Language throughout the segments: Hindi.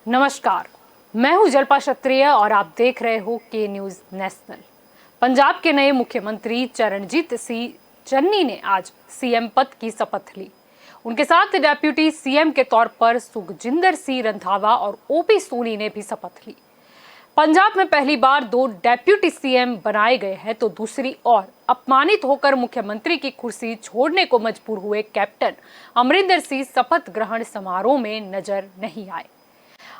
नमस्कार, मैं हूं जल्पा क्षत्रिय और आप देख रहे हो के न्यूज नेशनल। पंजाब के नए मुख्यमंत्री चरणजीत सिंह चन्नी ने आज सीएम पद की शपथ ली। उनके साथ डेप्यूटी सीएम के तौर पर सुखजिंदर सिंह रंधावा और ओपी सोनी ने भी शपथ ली। पंजाब में पहली बार 2 डेप्यूटी सीएम बनाए गए हैं तो दूसरी ओर अपमानित होकर मुख्यमंत्री की कुर्सी छोड़ने को मजबूर हुए कैप्टन अमरिंदर सिंह शपथ ग्रहण समारोह में नजर नहीं आए।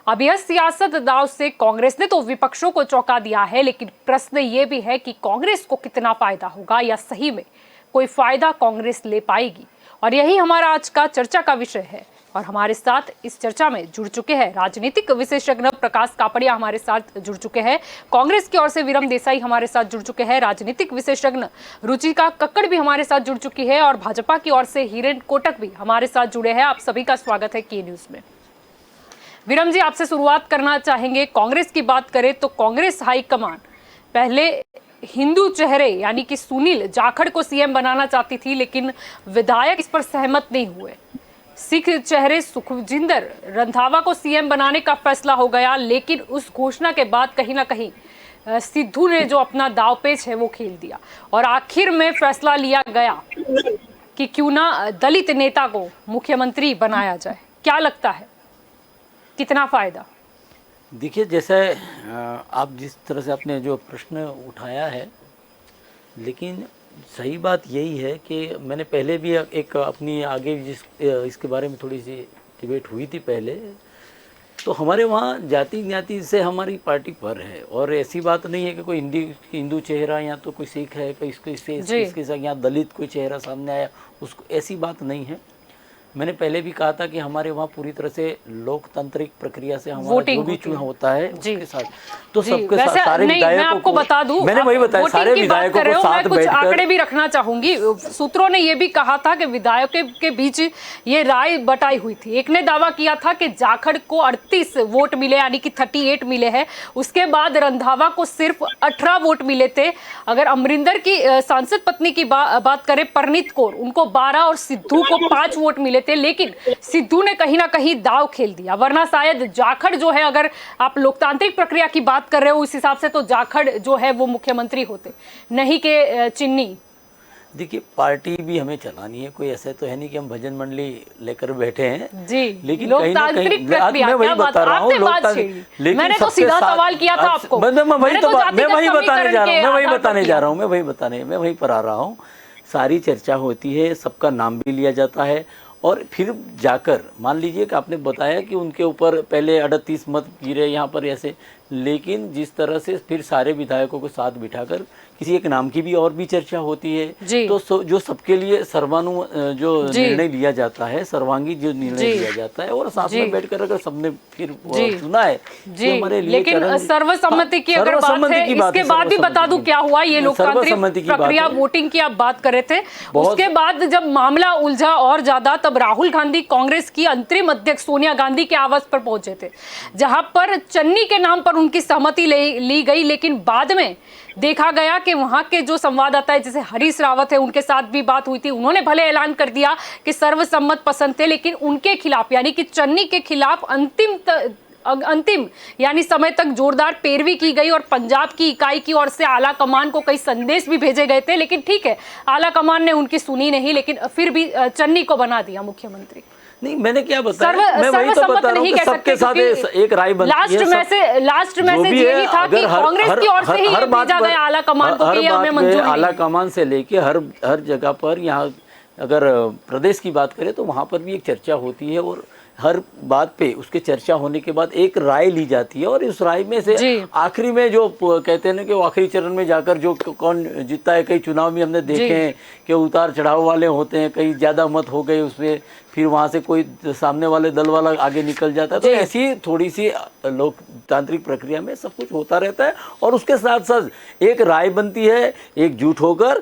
अब यह सियासत दांव से कांग्रेस ने तो विपक्षों को चौंका दिया है, लेकिन प्रश्न ये भी है कि कांग्रेस को कितना फायदा होगा या सही में कोई फायदा कांग्रेस ले पाएगी। और यही हमारा आज का चर्चा का विषय है। और हमारे साथ इस चर्चा में जुड़ चुके हैं राजनीतिक विशेषज्ञ प्रकाश कापड़िया हमारे साथ जुड़ चुके हैं, कांग्रेस की ओर से विरम देसाई हमारे साथ जुड़ चुके हैं, राजनीतिक विशेषज्ञ रुचिका कक्कड़ भी हमारे साथ जुड़ चुकी है और भाजपा की ओर से हिरेन कोटक भी हमारे साथ जुड़े हैं। आप सभी का स्वागत है के न्यूज में। विरम जी, आपसे शुरुआत करना चाहेंगे। कांग्रेस की बात करें तो कांग्रेस हाईकमान पहले हिंदू चेहरे यानी कि सुनील जाखड़ को सीएम बनाना चाहती थी, लेकिन विधायक इस पर सहमत नहीं हुए। सिख चेहरे सुखजिंदर रंधावा को सीएम बनाने का फैसला हो गया, लेकिन उस घोषणा के बाद कहीं ना कहीं सिद्धू ने जो अपना दावपेच है वो खेल दिया और आखिर में फैसला लिया गया कि क्यों ना दलित नेता को मुख्यमंत्री बनाया जाए। क्या लगता है, कितना फायदा? देखिए, जैसे आप जिस तरह से आपने जो प्रश्न उठाया है, लेकिन सही बात यही है कि मैंने पहले भी एक अपनी आगे इसके बारे में थोड़ी सी डिबेट हुई थी पहले, तो हमारे वहाँ जाति ज्ञाति से हमारी पार्टी पर है और ऐसी बात नहीं है कि कोई हिंदू चेहरा या तो कोई सिख है, कोई इसके साथ यहाँ दलित कोई चेहरा सामने आया, उसको ऐसी बात नहीं है। मैंने पहले भी कहा था कि हमारे वहाँ पूरी तरह से लोकतांत्रिक प्रक्रिया से हमारा जो भी चुनाव होता है उसके साथ तो सबके साथ सारे विधायकों को बता दूं, मैंने वही बताया, सारे विधायकों को साथ बैठकर आंकड़े भी रखना चाहूंगी। सूत्रों ने ये भी कहा था कि विधायकों के बीच ये राय बटाई हुई थी। एक ने दावा किया था कि जाखड़ को 38 वोट मिले यानी कि 38 मिले हैं, उसके बाद रंधावा को सिर्फ 18 वोट मिले थे। अगर अमरिंदर की सांसद पत्नी की बात करें परनीत कौर, उनको 12 और सिद्धू को 5 वोट मिले थे, लेकिन सिद्धू ने कहीं ना कहीं दाव खेल दिया। वरना शायद जाखड़ जो है, अगर आप लोकतांत्रिक प्रक्रिया की बात कर रहे हो उस हिसाब से, तो जाखड़ जो है वो मुख्यमंत्री होते, नहीं के चिन्नी। देखिए, पार्टी भी हमें चलानी है, कोई ऐसा तो है नहीं कि हम भजन मंडली लेकर बैठे हैं जी। लेकिन लोकतांत्रिक प्रक्रिया, मैं वही बता रहा हूँ, मैंने तो सीधा सवाल किया था आपको। मैं वही बताने जा रहा हूँ, मैं वही पर आ रहा हूँ। सारी चर्चा होती है, सबका नाम भी लिया जाता है और फिर जाकर मान लीजिए कि आपने बताया कि उनके ऊपर पहले 38 मत गिरे यहाँ पर ऐसे, लेकिन जिस तरह से फिर सारे विधायकों को साथ बिठाकर किसी एक नाम की भी और भी चर्चा होती है, तो जो सबके लिए जो निर्णय लिया जाता है, सर्वांगी जो निर्णय लिया जाता है और साथ में बैठकर अगर सबने फिर सुना है कि हमारे लिए, लेकिन सर्वसम्मति की अगर बात है, इसके बाद भी बता दूं क्या हुआ। ये लोकतांत्रिक प्रक्रिया वोटिंग की आप बात कर रहे थे, उसके बाद जब मामला उलझा और ज्यादा, तब राहुल गांधी कांग्रेस की अंतरिम अध्यक्ष सोनिया गांधी के आवास पर पहुंचे थे, जहां पर चन्नी के नाम पर उनकी सहमति ली गई। लेकिन बाद में देखा गया कि वहां के जो संवाददाता है, जैसे हरीश रावत है, उनके साथ भी बात हुई थी, उन्होंने भले ऐलान कर दिया कि सर्वसम्मत पसंद थे, लेकिन उनके खिलाफ यानी कि चन्नी के खिलाफ अंतिम यानी समय तक जोरदार पैरवी की गई और पंजाब की इकाई की ओर से आला कमान को कई संदेश भी भेजे गए थे। लेकिन ठीक है, आला कमान ने उनकी सुनी नहीं, लेकिन फिर भी चन्नी को बना दिया मुख्यमंत्री। नहीं, मैंने क्या बताया, मैं वही तो बता रहा हूं कि सबके साथ एक राय बनती है। लास्ट मैसेज यही था कि कांग्रेस की ओर से ही भेजा गया आला कमान को कि ये हमें मंजूर नहीं। आला कमान से लेके हर जगह पर, यहाँ अगर प्रदेश की बात करें तो वहाँ पर भी एक चर्चा होती है और हर बात पे उसके चर्चा होने के बाद एक राय ली जाती है और उस राय में से आखिरी में जो कहते हैं ना कि वो आखिरी चरण में जाकर जो कौन जीतता है, कई चुनाव में हमने देखे हैं कि उतार चढ़ाव वाले होते हैं, कई ज़्यादा मत हो गए उसमें, फिर वहाँ से कोई सामने वाले दल वाला आगे निकल जाता है। तो ऐसी थोड़ी सी लोकतांत्रिक प्रक्रिया में सब कुछ होता रहता है और उसके साथ साथ एक राय बनती है एकजुट होकर,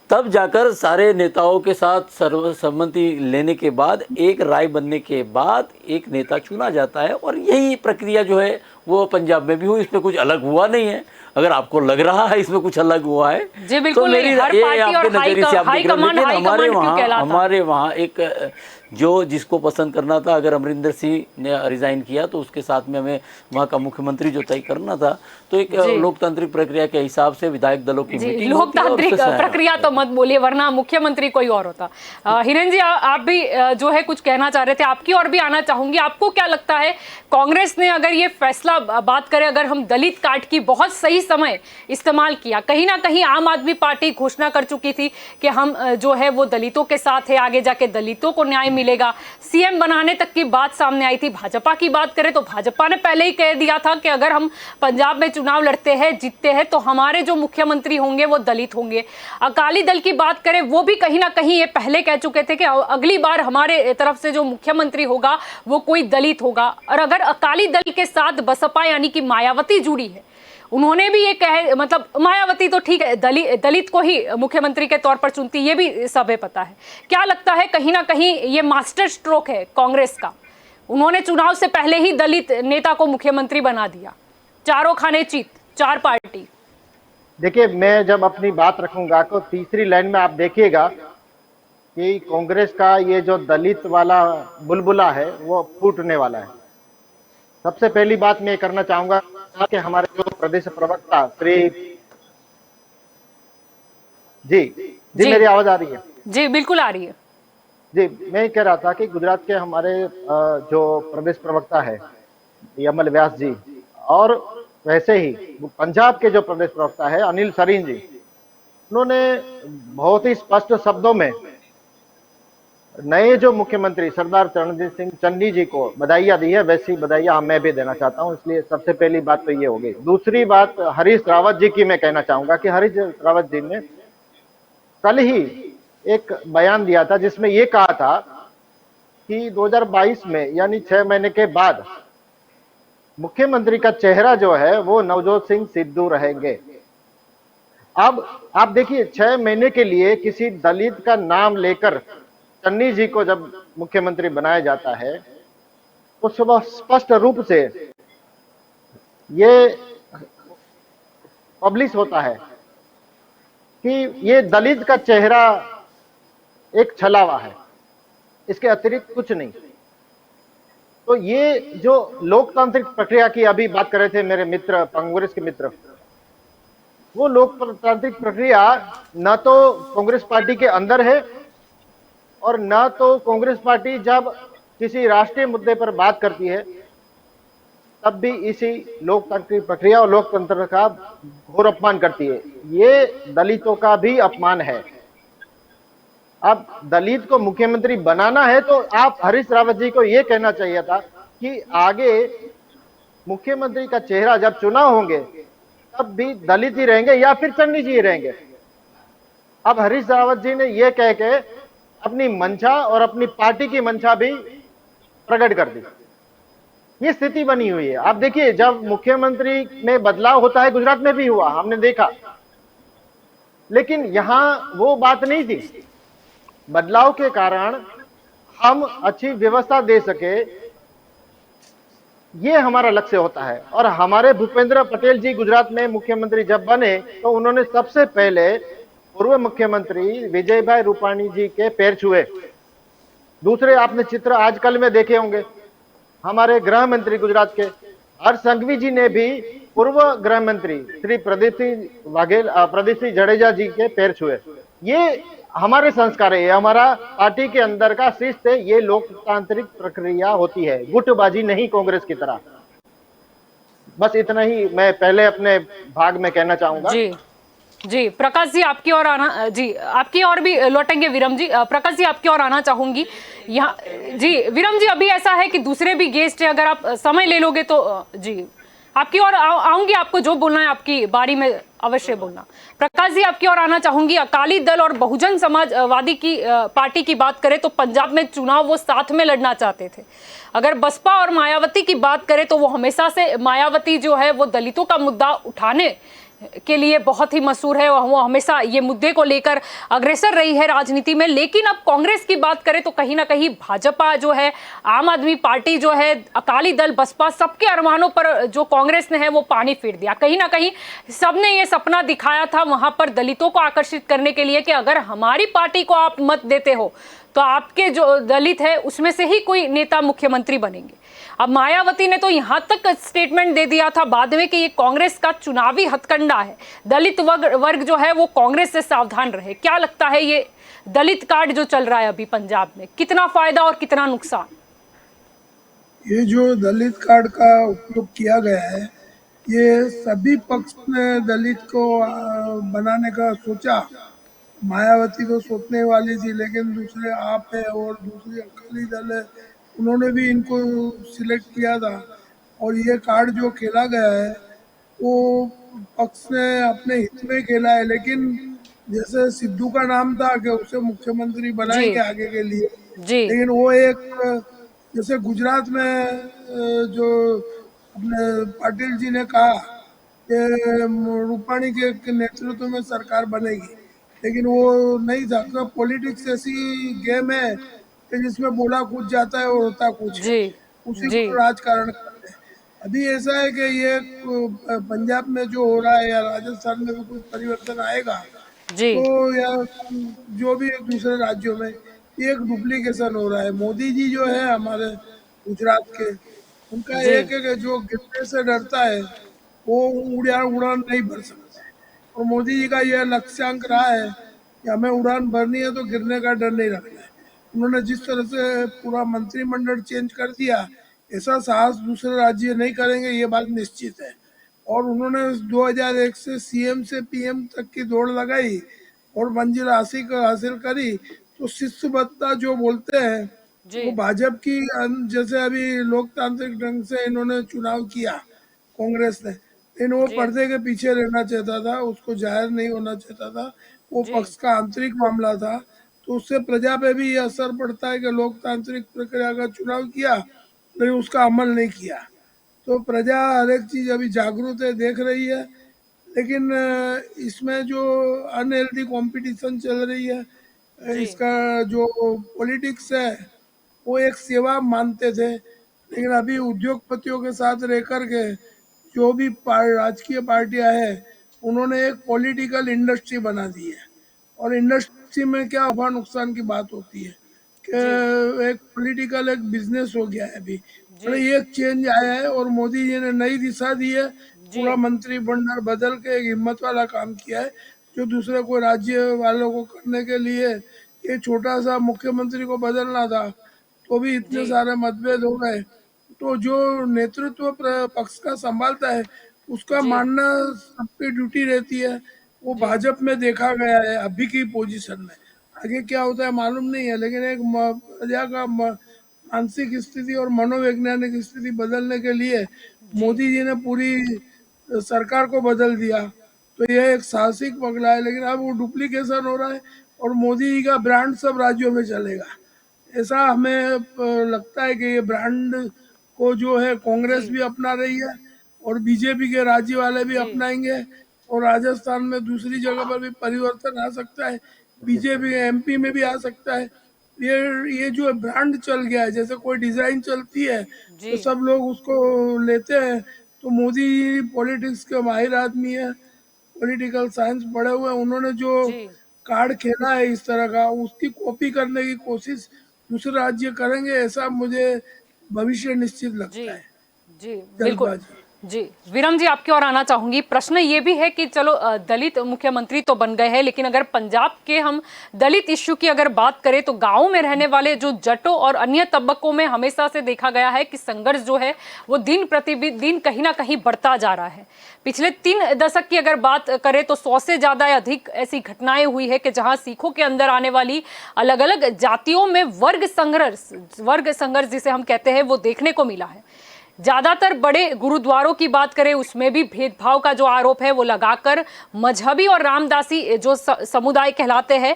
तब जाकर सारे नेताओं के साथ सर्वसम्मति लेने के बाद एक राय बनने के बाद एक नेता चुना जाता है। और यही प्रक्रिया जो है वो पंजाब में भी हुई, इसमें कुछ अलग हुआ नहीं है। अगर आपको लग रहा है इसमें कुछ अलग हुआ है जी बिल्कुल, तो मेरी हर ये पार्टी आपके और नजरिए से आप देख रहे हैं। लेकिन हाईकमांड हमारे वहाँ एक जो जिसको पसंद करना था, अगर अमरिंदर सिंह ने रिजाइन किया तो उसके साथ में हमें वहाँ का मुख्यमंत्री जो तय करना था, तो एक लोकतांत्रिक प्रक्रिया के हिसाब से विधायक दलों की मीटिंग लोकतांत्रिक प्रक्रिया तो मत बोलिए, वरना मुख्यमंत्री कोई और होता। हिरेन जी, आप भी जो है कुछ कहना चाह रहे थे, आपकी और भी आना चाहूंगी। आपको क्या लगता है, कांग्रेस ने अगर ये फैसला बात करें, अगर हम दलित कार्ड की बहुत सही समय इस्तेमाल किया, कहीं ना कहीं आम आदमी पार्टी घोषणा कर चुकी थी कि हम जो है वो दलितों के साथ है, आगे जाके दलितों को न्याय मिलेगा, सीएम बनाने तक की बात सामने आई थी। भाजपा की बात करें तो भाजपा ने पहले ही कह दिया था कि अगर हम पंजाब में चुनाव लड़ते हैं, जीतते हैं, तो हमारे जो मुख्यमंत्री होंगे वो दलित होंगे। अकाली दल की बात करें, वो भी कहीं ना कहीं ये पहले कह चुके थे कि अगली बार हमारे तरफ से जो मुख्यमंत्री होगा वो कोई दलित होगा। और अगर अकाली दल के साथ बसपा यानी कि मायावती जुड़ी है, उन्होंने भी ये कहे, मतलब मायावती तो ठीक है दलित को ही मुख्यमंत्री के तौर पर चुनती, ये भी सब पता है। क्या लगता है, कहीं ना कहीं ये मास्टर स्ट्रोक है कांग्रेस का, उन्होंने चुनाव से पहले ही दलित नेता को मुख्यमंत्री बना दिया, चारों खाने चीत, चार पार्टी। देखिए, मैं जब अपनी बात रखूंगा तो तीसरी लाइन में आप देखिएगा कि कांग्रेस का ये जो दलित वाला बुलबुला है वो फूटने वाला है। सबसे पहली बात मैं करना चाहूंगा कि हमारे जो प्रदेश प्रवक्ता श्री जी मेरी आवाज आ रही है? जी बिल्कुल आ रही है। जी, मैं कह रहा था कि गुजरात के हमारे जो प्रदेश प्रवक्ता है यमल व्यास जी, और वैसे ही पंजाब के जो प्रदेश प्रवक्ता है अनिल सरीन जी, उन्होंने बहुत ही स्पष्ट शब्दों में नए जो मुख्यमंत्री सरदार चरणजीत सिंह चन्नी जी को बधाइयां दी है। वैसी बधाइयां मैं भी देना चाहता हूं, इसलिए सबसे पहली बात तो ये हो गई। दूसरी बात हरीश रावत जी की मैं कहना चाहूंगा कि हरीश रावत जी ने कल ही एक बयान दिया था जिसमें ये कहा था कि 2022 में यानी 6 महीने के बाद मुख्यमंत्री का चेहरा जो है वो नवजोत सिंह सिद्धू रहेंगे। अब आप देखिए, 6 महीने के लिए किसी दलित का नाम लेकर चन्नी जी को जब मुख्यमंत्री बनाया जाता है तो सुबह स्पष्ट रूप से ये पब्लिश होता है कि ये दलित का चेहरा एक छलावा है, इसके अतिरिक्त कुछ नहीं। तो ये जो लोकतांत्रिक प्रक्रिया की अभी बात कर रहे थे मेरे मित्र, कांग्रेस के मित्र, वो लोकतांत्रिक प्रक्रिया न तो कांग्रेस पार्टी के अंदर है और न तो कांग्रेस पार्टी जब किसी राष्ट्रीय मुद्दे पर बात करती है तब भी इसी लोकतांत्रिक प्रक्रिया और लोकतंत्र का घोर अपमान करती है। ये दलितों का भी अपमान है। अब दलित को मुख्यमंत्री बनाना है तो आप हरीश रावत जी को यह कहना चाहिए था कि आगे मुख्यमंत्री का चेहरा जब चुनाव होंगे तब भी दलित ही रहेंगे या फिर चन्नी जी ही रहेंगे। अब हरीश रावत जी ने यह कह के अपनी मंशा और अपनी पार्टी की मंशा भी प्रकट कर दी। ये स्थिति बनी हुई है। आप देखिए, जब मुख्यमंत्री में बदलाव होता है, गुजरात में भी हुआ, हमने देखा, लेकिन यहां वो बात नहीं थी। बदलाव के कारण हम अच्छी व्यवस्था दे सके, ये हमारा लक्ष्य होता है। और हमारे भूपेंद्र पटेल जी गुजरात में मुख्यमंत्री जब बने तो उन्होंने सबसे पहले पूर्व मुख्यमंत्री विजय भाई रूपाणी जी के पैर छुए। दूसरे आपने चित्र आजकल में देखे होंगे, हमारे गृह मंत्री गुजरात के हर्ष संघवी जी ने भी पूर्व गृह मंत्री श्री प्रदीप सिंह जडेजा जी के पैर छुए। ये हमारे संस्कार है, ये हमारा पार्टी के अंदर का शिस्त है। ये लोकतांत्रिक प्रक्रिया होती है, गुटबाजी नहीं कांग्रेस की तरह। बस इतना ही मैं पहले अपने भाग में कहना चाहूंगा। जी प्रकाश जी, आपकी ओर आना, जी आपकी ओर भी लौटेंगे विरम जी। प्रकाश जी, आपकी ओर आना चाहूंगी यहाँ। जी विरम जी, अभी ऐसा है कि दूसरे भी गेस्ट है, अगर आप समय ले लोगे तो जी आपकी ओर आऊंगी। आपको जो बोलना है आपकी बारी में अवश्य बोलना। प्रकाश जी, आपकी ओर आना चाहूंगी। अकाली दल और बहुजन समाजवादी की पार्टी की बात करें तो पंजाब में चुनाव वो साथ में लड़ना चाहते थे। अगर बसपा और मायावती की बात करें तो वो हमेशा से मायावती जो है वो दलितों का मुद्दा उठाने के लिए बहुत ही मशहूर है, वो हमेशा ये मुद्दे को लेकर अग्रसर रही है राजनीति में। लेकिन अब कांग्रेस की बात करें तो कहीं ना कहीं भाजपा जो है, आम आदमी पार्टी जो है, अकाली दल, बसपा, सबके अरमानों पर जो कांग्रेस ने है वो पानी फेर दिया। कहीं ना कहीं सबने ये सपना दिखाया था वहां पर दलितों को आकर्षित करने के लिए कि अगर हमारी पार्टी को आप मत देते हो तो आपके जो दलित है उसमें से ही कोई नेता मुख्यमंत्री बनेंगे। अब मायावती ने तो यहां तक स्टेटमेंट दे दिया था बाद में कि ये कांग्रेस का चुनावी हथकंडा है, दलित वर्ग जो है वो कांग्रेस से सावधान रहे। क्या लगता है ये दलित कार्ड जो चल रहा है अभी पंजाब में, कितना फायदा और कितना नुकसान? ये जो दलित कार्ड का उपयोग किया गया है, ये सभी पक्ष ने दलित को बनाने का सोचा। मायावती तो सोचने वाली थी, लेकिन दूसरे आप है और दूसरी अकाली दल है, उन्होंने भी इनको सिलेक्ट किया था। और ये कार्ड जो खेला गया है वो पक्ष ने अपने हित में खेला है। लेकिन जैसे सिद्धू का नाम था कि उसे मुख्यमंत्री बनाएंगे आगे के लिए, जी लेकिन वो एक जैसे गुजरात में जो अपने पाटिल जी ने कहा कि रूपाणी के नेतृत्व में सरकार बनेगी, लेकिन वो नहीं था। तो पॉलिटिक्स ऐसी गेम है कि जिसमें बोला कुछ जाता है और होता कुछ है, जी उसी जी को राजकारण करते हैं। अभी ऐसा है कि ये पंजाब में जो हो रहा है या राजस्थान में भी कुछ परिवर्तन आएगा जी तो, या जो भी एक दूसरे राज्यों में, ये एक डुप्लीकेशन हो रहा है। मोदी जी जो है हमारे गुजरात के, उनका जी एक है कि जो गिरने से डरता है वो उड़ान नहीं भर सकता है। और मोदी जी का यह लक्ष्यांक रहा है कि हमें उड़ान भरनी है तो गिरने का डर नहीं रखना है। उन्होंने जिस तरह से पूरा मंत्रिमंडल चेंज कर दिया, ऐसा साहस दूसरे राज्य नहीं करेंगे, ये बात निश्चित है। और उन्होंने 2001 से सीएम से पीएम तक की दौड़ लगाई और मंजिल हासिल करी। तो शिस्तबद्धता जो बोलते हैं जी वो भाजपा की जैसे अभी लोकतांत्रिक ढंग से इन्होंने चुनाव किया कांग्रेस ने, लेकिन वो जी पर्दे के पीछे रहना चाहता था, उसको जाहिर नहीं होना चाहता था। वो जी पक्ष का आंतरिक मामला था। तो उससे प्रजा पे भी ये असर पड़ता है कि लोकतांत्रिक प्रक्रिया का चुनाव किया लेकिन उसका अमल नहीं किया। तो प्रजा हर एक चीज अभी जागरूक है, देख रही है। लेकिन इसमें जो अनहेल्दी कंपटीशन चल रही है, जी इसका जो पॉलिटिक्स है वो एक सेवा मानते थे, लेकिन अभी उद्योगपतियों के साथ रह कर के जो भी राजकीय पार्टियां हैं उन्होंने एक पॉलिटिकल इंडस्ट्री बना दी है। और इंडस्ट्री में क्या नफा नुकसान की बात होती है कि जी एक पॉलिटिकल एक बिजनेस हो गया है अभी। जी मतलब ये एक चेंज आया है और मोदी जी ने नई दिशा दी है। जी पूरा मंत्रिमंडल बदल के एक हिम्मत वाला काम किया है, जो दूसरे कोई राज्य वालों को करने के लिए ये छोटा सा मुख्यमंत्री को बदलना था तो भी इतने जी सारे मतभेद हो गए। तो जो नेतृत्व पक्ष का संभालता है उसका जी मानना सबकी ड्यूटी रहती है। वो जी भाजपा में देखा गया है अभी की पोजीशन में। आगे क्या होता है मालूम नहीं है, लेकिन एक प्रजा का मानसिक स्थिति और मनोवैज्ञानिक स्थिति बदलने के लिए जी मोदी जी ने पूरी सरकार को बदल दिया। तो यह एक साहसिक पगला है, लेकिन अब वो डुप्लीकेशन हो रहा है और मोदी जी का ब्रांड सब राज्यों में चलेगा। ऐसा हमें लगता है कि ये ब्रांड को जो है जी कांग्रेस भी अपना रही है और बीजेपी के राज्य वाले भी जी अपनाएंगे। और राजस्थान में दूसरी जगह पर भी परिवर्तन आ सकता है, बीजेपी एमपी में भी आ सकता है। ये जो ब्रांड चल गया है, जैसे कोई डिजाइन चलती है जी तो सब लोग उसको लेते हैं। तो मोदी पॉलिटिक्स के माहिर आदमी है, पॉलिटिकल साइंस पढ़े हुए हैं। उन्होंने जो जी कार्ड खेला है इस तरह का, उसकी कॉपी करने की कोशिश दूसरे राज्य करेंगे, ऐसा मुझे भविष्य निश्चित जी लगता है। जी बिल्कुल। जल्दबाजी। जी विरम जी, आपकी ओर आना चाहूंगी। प्रश्न ये भी है कि चलो दलित मुख्यमंत्री तो बन गए हैं, लेकिन अगर पंजाब के हम दलित इश्यू की अगर बात करें तो गांव में रहने वाले जो जटों और अन्य तबकों में हमेशा से देखा गया है कि संघर्ष जो है वो दिन प्रतिदिन कहीं ना कहीं बढ़ता जा रहा है। पिछले 3 दशक की अगर बात करें तो 100 से ज्यादा अधिक ऐसी घटनाएं हुई है कि जहां सिखों के अंदर आने वाली अलग अलग जातियों में वर्ग संघर्ष जिसे हम कहते हैं वो देखने को मिला है। ज्यादातर बड़े गुरुद्वारों की बात करें उसमें भी भेदभाव का जो आरोप है वो लगाकर मजहबी और रामदासी जो समुदाय कहलाते हैं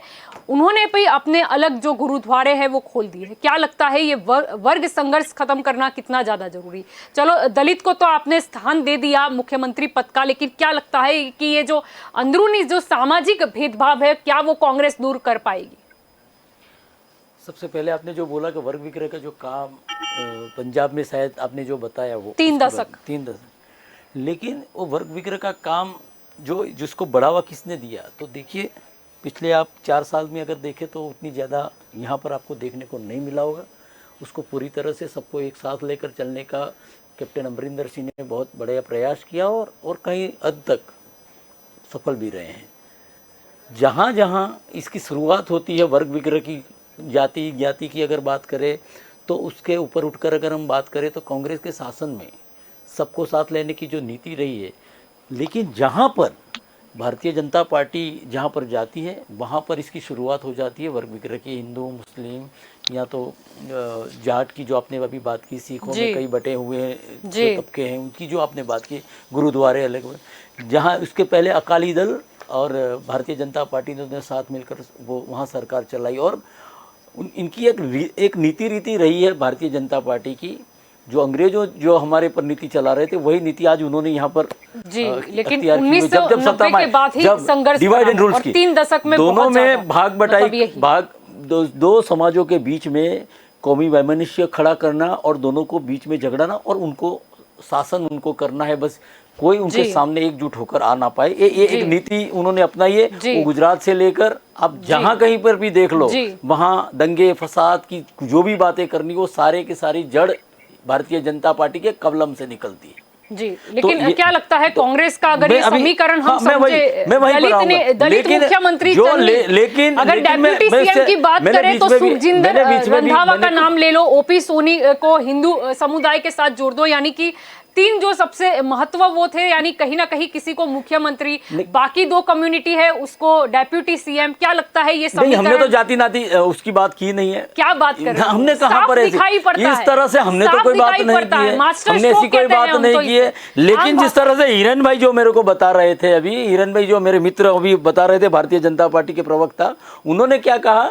उन्होंने भी अपने अलग जो गुरुद्वारे हैं वो खोल दिए हैं। क्या लगता है ये वर्ग संघर्ष खत्म करना कितना ज्यादा जरूरी? चलो, दलित को तो आपने स्थान दे दिया मुख्यमंत्री पद का, लेकिन क्या लगता है कि ये जो अंदरूनी जो सामाजिक भेदभाव है क्या वो कांग्रेस दूर कर पाएगी? सबसे पहले आपने जो बोला कि वर्ग विग्रह का जो काम पंजाब में शायद आपने जो बताया वो 3 दशक, लेकिन वो वर्ग विग्रह का काम जो जिसको बढ़ावा किसने दिया, तो देखिए पिछले आप 4 साल में अगर देखें तो उतनी ज़्यादा यहाँ पर आपको देखने को नहीं मिला होगा। उसको पूरी तरह से सबको एक साथ लेकर चलने का कैप्टन अमरिंदर सिंह ने बहुत बड़ा प्रयास किया और कहीं हद तक सफल भी रहे हैं। जहाँ जहाँ इसकी शुरुआत होती है वर्ग विग्रह की, जाति ज्ञाति की अगर बात करें तो उसके ऊपर उठकर अगर हम बात करें तो कांग्रेस के शासन में सबको साथ लेने की जो नीति रही है, लेकिन जहाँ पर भारतीय जनता पार्टी जहाँ पर जाती है वहाँ पर इसकी शुरुआत हो जाती है वर्ग विग्रह की। हिंदू, मुस्लिम या तो जाट की जो आपने अभी बात की, सिखों में कई बटे हुए तबके हैं उनकी जो आपने बात की, गुरुद्वारे अलग, जहाँ उसके पहले अकाली दल और भारतीय जनता पार्टी ने साथ मिलकर वो वहाँ सरकार चलाई और इनकी एक नीति रीति रही है भारतीय जनता पार्टी की। जो अंग्रेजों जो हमारे पर नीति चला रहे थे वही नीति आज उन्होंने यहाँ पर लेकिन 1990 के बाद ही संघर्ष डिवाइड एंड रूल्स की 3 दशक में दोनों में भाग बटाई, दो समाजों के बीच में कौमी वैमनस्य खड़ा करना और दोनों को बीच में झगड़ाना और उनको शासन उनको करना है, बस कोई उनके सामने एकजुट होकर आ ना पाए। ये एक नीति उन्होंने अपनाई है। वो गुजरात से लेकर अब जहाँ कहीं पर भी देख लो वहाँ दंगे फसाद की जो भी बातें करनी वो सारे की सारी जड़ भारतीय जनता पार्टी के कलम से निकलती है। जी, लेकिन तो क्या लगता है कांग्रेस का अगर ये समीकरण हम समझे, दलित मुख्यमंत्री लेकिन अगर डेप्यूटी सीएम की बात करें तो सुखजिंदर रंधावा का नाम ले लो, ओपी सोनी को हिंदू समुदाय के साथ जोड़ दो, यानी कि 3 जो सबसे महत्व वो थे, यानी कहीं ना कहीं किसी को मुख्यमंत्री, बाकी 2 कम्युनिटी है उसको डेप्यूटी सीएम। क्या लगता है ये नहीं, हमने तो जाति नाती उसकी बात की नहीं है। क्या बात कर रहे हैं? हमने कहाँ पर इस तरह से हमने तो कोई बात नहीं की है, हमने ऐसी कोई बात नहीं की है। लेकिन जिस तरह से हिरन भाई जो मेरे को बता रहे थे अभी, हिरन भाई जो मेरे मित्र अभी बता रहे थे भारतीय जनता पार्टी के प्रवक्ता, उन्होंने क्या कहा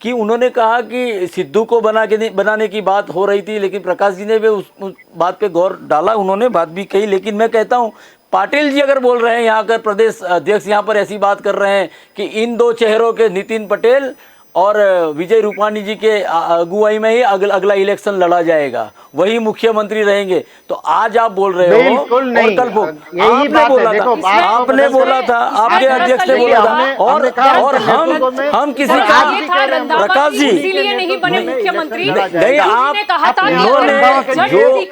कि उन्होंने कहा कि सिद्धू को बनाने की बात हो रही थी, लेकिन प्रकाश जी ने भी उस बात पे गौर डाला, उन्होंने बात भी कही। लेकिन मैं कहता हूँ पाटिल जी अगर बोल रहे हैं, यहाँ कर प्रदेश अध्यक्ष यहाँ पर ऐसी बात कर रहे हैं कि इन 2 चेहरों के नितिन पटेल और विजय रूपाणी जी के अगुवाई में ही अगला इलेक्शन लड़ा जाएगा, वही मुख्यमंत्री रहेंगे, तो आज आप बोल रहे हो और आपने बोला था, आपके अध्यक्ष ने बोला था और हम किसी का प्रकाश जी नहीं बने मुख्यमंत्री, नहीं, आप कहा था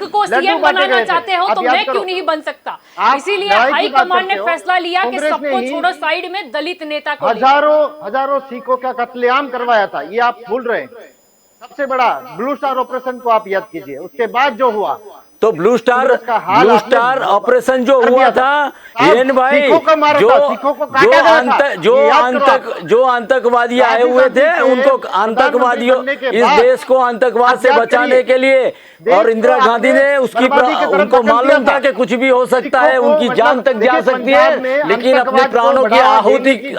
को सीएम बनाना चाहते हो तो मैं क्यों नहीं बन सकता, इसीलिए हाईकमान ने फैसला लिया कि सबको छोड़ो, साइड में दलित नेता को हजारों सिखों का कत्लेआम करवाया था, ये आप भूल रहे हैं। सबसे बड़ा ब्लू स्टार ऑपरेशन को आप याद कीजिए, उसके बाद जो हुआ तो ब्लू स्टार ऑपरेशन जो हुआ था, हिरेन भाई, जो आतंकवादी आए हुए थे उनको आतंकवादियों, इस देश को आतंकवाद से बचाने के लिए, और इंदिरा गांधी ने उनको मालूम था कि कुछ भी हो सकता है, उनकी जान तक जा सकती है, लेकिन अपने प्राणों की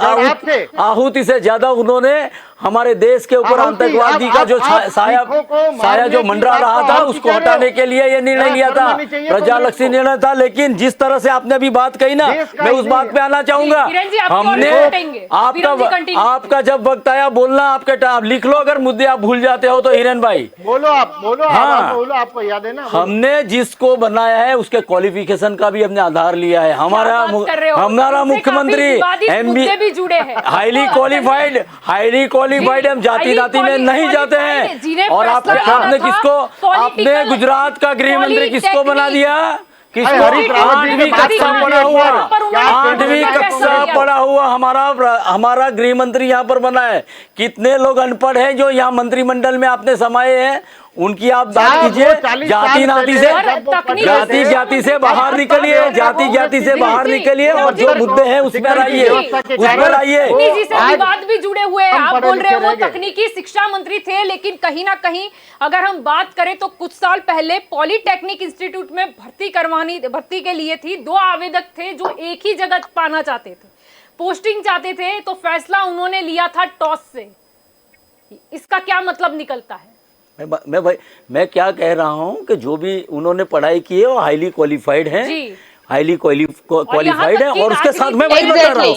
आहुति से ज्यादा उन्होंने हमारे देश के ऊपर आतंकवादी का जो साया जो मंडरा रहा था उसको हटाने के लिए ये निर्णय लिया था, प्रजालक्षी निर्णय था। लेकिन जिस तरह से आपने अभी बात कही ना, मैं उस बात पे आना चाहूंगा। हमने आपका जब वक्त आया बोलना, आपके लिख लो, अगर मुद्दे आप भूल जाते हो तो हिरेन भाई बोलो, आप बोलो, हाँ बोलो, आपको याद है ना, हमने जिसको बनाया है उसके क्वालिफिकेशन का भी हमने आधार लिया है। हमारा मुख्यमंत्री MBA हाईली क्वालिफाइड, हम जाति नाती में नहीं जाते हैं। और आपने किसको, आपने गुजरात का गृह मंत्री किसको बना दिया, किसको? 8वीं कक्षा पढ़ा हुआ, 8वीं कक्षा पढ़ा हुआ हमारा गृह मंत्री यहाँ पर बना है। कितने लोग अनपढ़ हैं जो यहाँ मंत्रिमंडल में आपने समाये हैं, उनकी आप बात कीजिए, जाति नाती से, जाति जाति से बाहर निकलिए, जाति जाति से बाहर निकलिए और जो मुद्दे हैं उस पर आइए, उस पर आइए। जी से विवाद भी जुड़े हुए हैं। आप बोल रहे हो वो तकनीकी शिक्षा मंत्री थे, लेकिन कहीं ना कहीं अगर हम बात करें तो कुछ साल पहले पॉलिटेक्निक इंस्टीट्यूट में भर्ती के लिए थी, 2 आवेदक थे जो एक ही जगह पाना चाहते थे, पोस्टिंग चाहते थे, तो फैसला उन्होंने लिया था टॉस से। इसका क्या मतलब निकलता है? मैं क्या कह रहा हूँ कि जो भी उन्होंने पढ़ाई की है वो हाईली क्वालिफाइड है, हाईली क्वालिफाइड है। और उसके साथ मैं वही बता रहा हूँ,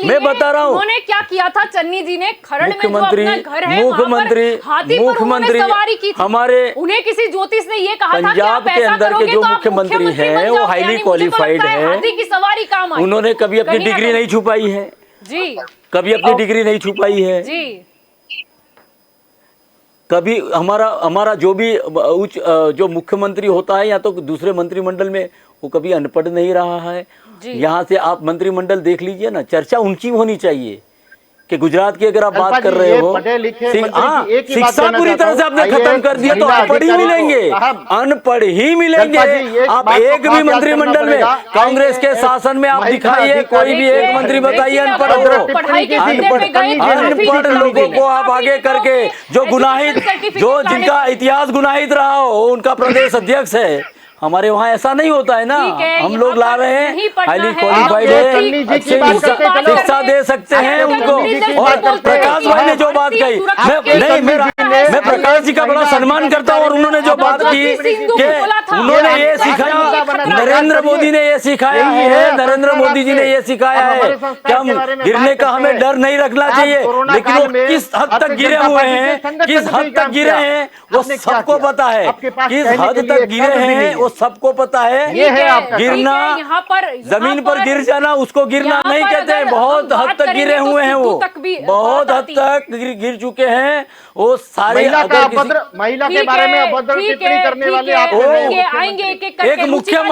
मैं बता रहा हूँ उन्होंने क्या किया था चन्नी जी ने, खरड़ में जो अपना घर है मुख्यमंत्री सवारी की हमारे, उन्हें किसी ज्योतिष ने ये कहा था पंजाब के अंदर के जो मुख्यमंत्री हैं वो हाईली क्वालिफाइड है। हाथी की सवारी काम आई। उन्होंने कभी अपनी डिग्री नहीं छुपाई है जी, कभी अपनी डिग्री नहीं छुपाई है जी। कभी हमारा जो भी उच्च जो मुख्यमंत्री होता है या तो दूसरे मंत्रिमंडल में, वो कभी अनपढ़ नहीं रहा है। यहाँ से आप मंत्रिमंडल देख लीजिए ना, चर्चा उनकी होनी चाहिए कि गुजरात की अगर आप बात कर रहे हो, शिक्षा पूरी तरह से आपने खत्म कर दिया तो अनपढ़ ही मिलेंगे, अनपढ़ ही मिलेंगे। आप एक भी मंत्रिमंडल में कांग्रेस के शासन में आप दिखाइए, कोई भी एक मंत्री बताइए अनपढ़ हो। अनपढ़ लोगों को आप आगे करके जो गुनाहित, जो जिनका इतिहास गुनाहित रहा हो उनका प्रदेश अध्यक्ष है। हमारे वहाँ ऐसा नहीं होता है ना, हम लोग ला रहे हैं हाईली क्वालिफाइड है, अच्छी शिक्षा दे सकते हैं उनको। और प्रकाश भाई ने जो बात कही, मैं प्रकाश जी का बड़ा सम्मान करता हूँ। और उन्होंने जो बात की कि उन्होंने ये सिखाया, नरेंद्र मोदी ने ये सिखाया है, नरेंद्र मोदी जी ने ये सिखाया है कि हम गिरने का हमें डर नहीं रखना चाहिए। लेकिन वो किस हद तक गिरे हुए हैं, किस हद तक गिरे हैं वो सबको पता है, किस हद तक गिरे हैं वो सबको पता है। ये है आपका गिरना, जमीन पर गिर जाना उसको गिरना नहीं कहते, बहुत हद तक गिरे हुए हैं वो, बहुत हद तक गिर चुके हैं वो सारे। महिला के बारे में अभद्र टिप्पणी करने वाले एक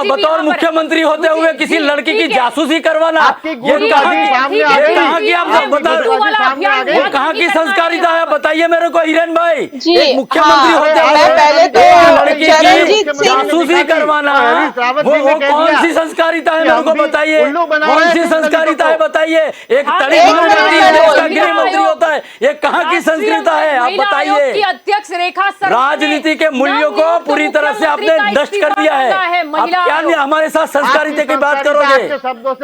बतौर मुख्यमंत्री होते हुए किसी लड़की की जासूसी करवाना, ये कहाँ की आप वो कहाँ की संस्कारिता है बताइए मेरे को हिरेन भाई। एक मुख्यमंत्री होते हुए लड़की की जासूसी करवाना, वो कौन सी संस्कारिता है मेरे को बताइए, कौन सी संस्कारिता है बताइए। एक गृह मंत्री होता है, ये कहाँ की संस्कृता है आप बताइए। अध्यक्ष रेखा राजनीति के मूल्यों को पूरी तरह से आपने नष्ट कर दिया है। आप क्या नहीं हमारे साथ संस्कारिता की बात करोगे,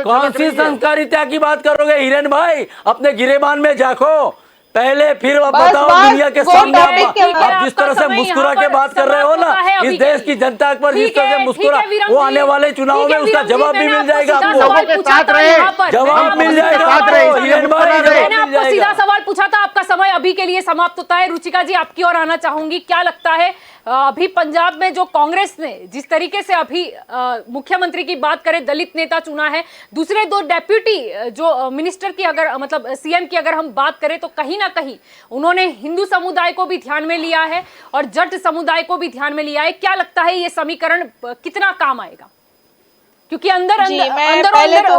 कौन सी संस्कारिता की बात करोगे हिरेन भाई। अपने गिरेबान में झांको पहले, फिर आप बताओ दुनिया के सामने। आप जिस तरह से मुस्कुरा के बात कर रहे हो ना, इस देश की जनता पर जिस तरह से मुस्कुरा, वो आने वाले चुनाव में उसका जवाब भी मिल जाएगा आपको, जवाब मिल जाएगा। मैंने आपको सीधा सवाल पूछा था, आपका समय अभी के लिए समाप्त होता है। रुचिका जी आपकी ओर आना चाहूंगी, क्या लगता है अभी पंजाब में जो कांग्रेस ने जिस तरीके से अभी मुख्यमंत्री की बात करें दलित नेता चुना है, दूसरे 2 डेप्यूटी जो मिनिस्टर की अगर मतलब सीएम की अगर हम बात करें तो कहीं ना कहीं उन्होंने हिंदू समुदाय को भी ध्यान में लिया है और जट समुदाय को भी ध्यान में लिया है। क्या लगता है ये समीकरण कितना काम आएगा? क्योंकि अंदर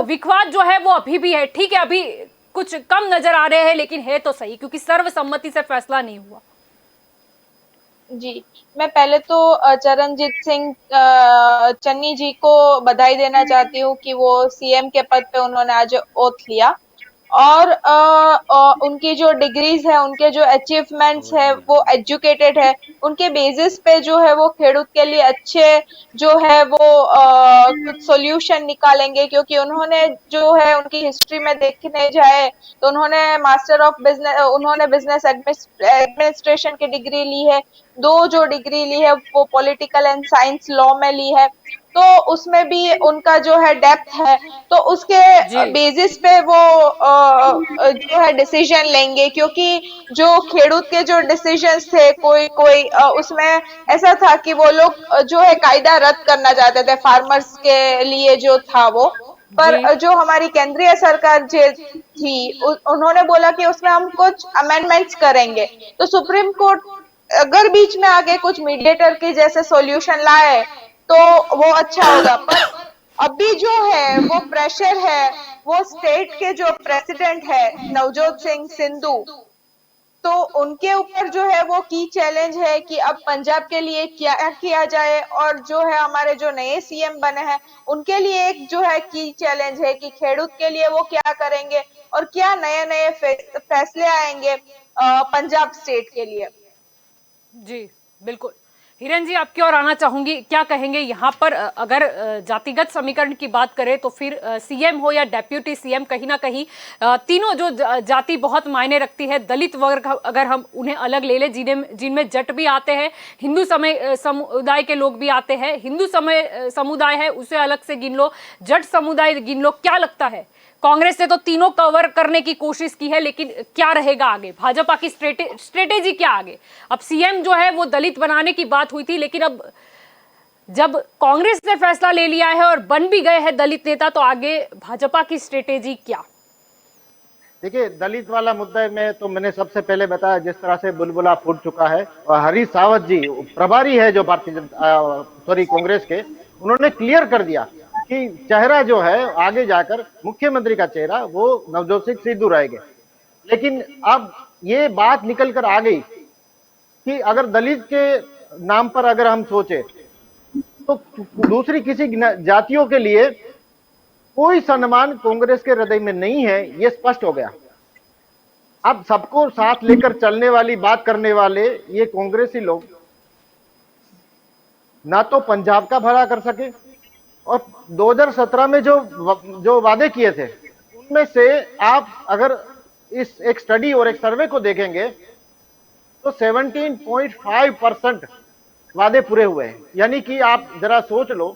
विवाद जो है वो अभी भी है। ठीक है, अभी कुछ कम नजर आ रहे हैं लेकिन है तो सही, क्योंकि सर्वसम्मति से फैसला नहीं हुआ। जी, मैं पहले तो चरणजीत सिंह चन्नी जी को बधाई देना चाहती हूँ कि वो सीएम के पद पे उन्होंने आज ओथ लिया और उनकी जो डिग्रीज है, उनके जो अचीवमेंट्स है, वो एजुकेटेड है, उनके बेसिस पे जो है वो खेडूत के लिए अच्छे जो है वो कुछ सॉल्यूशन निकालेंगे। क्योंकि उन्होंने जो है उनकी हिस्ट्री में देखने जाए तो उन्होंने मास्टर ऑफ बिजनेस, उन्होंने बिजनेस एडमिनिस्ट्रेशन की डिग्री ली है, 2 जो डिग्री ली है वो पॉलिटिकल एंड साइंस लॉ में ली है, तो उसमें भी उनका जो है डेप्थ है, तो उसके बेसिस पे वो जो है डिसीजन लेंगे। क्योंकि जो खेडूत के जो डिसीजंस थे कोई उसमें ऐसा था कि वो लोग जो है कायदा रद्द करना चाहते थे फार्मर्स के लिए जो था वो, पर जो हमारी केंद्रीय सरकार थी उन्होंने बोला कि उसमें हम कुछ अमेंडमेंट्स करेंगे। तो सुप्रीम कोर्ट अगर बीच में आगे कुछ मीडिएटर के जैसे सॉल्यूशन लाए तो वो अच्छा होगा, पर अभी जो है वो प्रेशर है वो स्टेट के जो प्रेसिडेंट है नवजोत सिंह सिद्धू, तो उनके ऊपर जो है वो की चैलेंज है कि अब पंजाब के लिए क्या किया जाए, और जो है हमारे जो नए सीएम बने हैं उनके लिए एक जो है की चैलेंज है कि खेडूत के लिए वो क्या करेंगे और क्या नए नए फैसले आएंगे पंजाब स्टेट के लिए। जी बिल्कुल। हिरन जी, आपकी ओर आना चाहूंगी, क्या कहेंगे यहाँ पर अगर जातिगत समीकरण की बात करें तो फिर सीएम हो या डेप्यूटी सीएम, कहीं ना कहीं तीनों जो जाति बहुत मायने रखती है। दलित वर्ग अगर हम उन्हें अलग ले लें, जिनमें जट भी आते हैं, हिंदू समुदाय के लोग भी आते हैं, हिंदू समुदाय है उसे अलग से गिन लो, जट समुदाय गिन लो, क्या लगता है कांग्रेस ने तो तीनों कवर करने की कोशिश की है, लेकिन क्या रहेगा आगे, भाजपा की स्ट्रेटेजी क्या आगे? अब सीएम जो है वो दलित बनाने की बात हुई थी, लेकिन अब जब कांग्रेस ने फैसला ले लिया है और बन भी गए हैं दलित नेता, तो आगे भाजपा की स्ट्रेटेजी क्या? देखिए, दलित वाला मुद्दा में तो मैंने सबसे पहले बताया, जिस तरह से बुलबुला फूट चुका है, और हरीश सावत जी प्रभारी है जो भारतीय जनता कांग्रेस के, उन्होंने क्लियर कर दिया कि चेहरा जो है आगे जाकर मुख्यमंत्री का चेहरा वो नवजोत सिंह सिद्धू रहेंगे। लेकिन अब ये बात निकल कर आ गई कि अगर दलित के नाम पर अगर हम सोचे तो दूसरी किसी जातियों के लिए कोई सम्मान कांग्रेस के हृदय में नहीं है, ये स्पष्ट हो गया। अब सबको साथ लेकर चलने वाली बात करने वाले ये कांग्रेसी लोग ना तो पंजाब का भला कर सके, और 2017 में जो वादे किए थे उनमें से आप अगर इस एक स्टडी और एक सर्वे को देखेंगे तो 17.5% वादे पूरे हुए हैं। यानी कि आप जरा सोच लो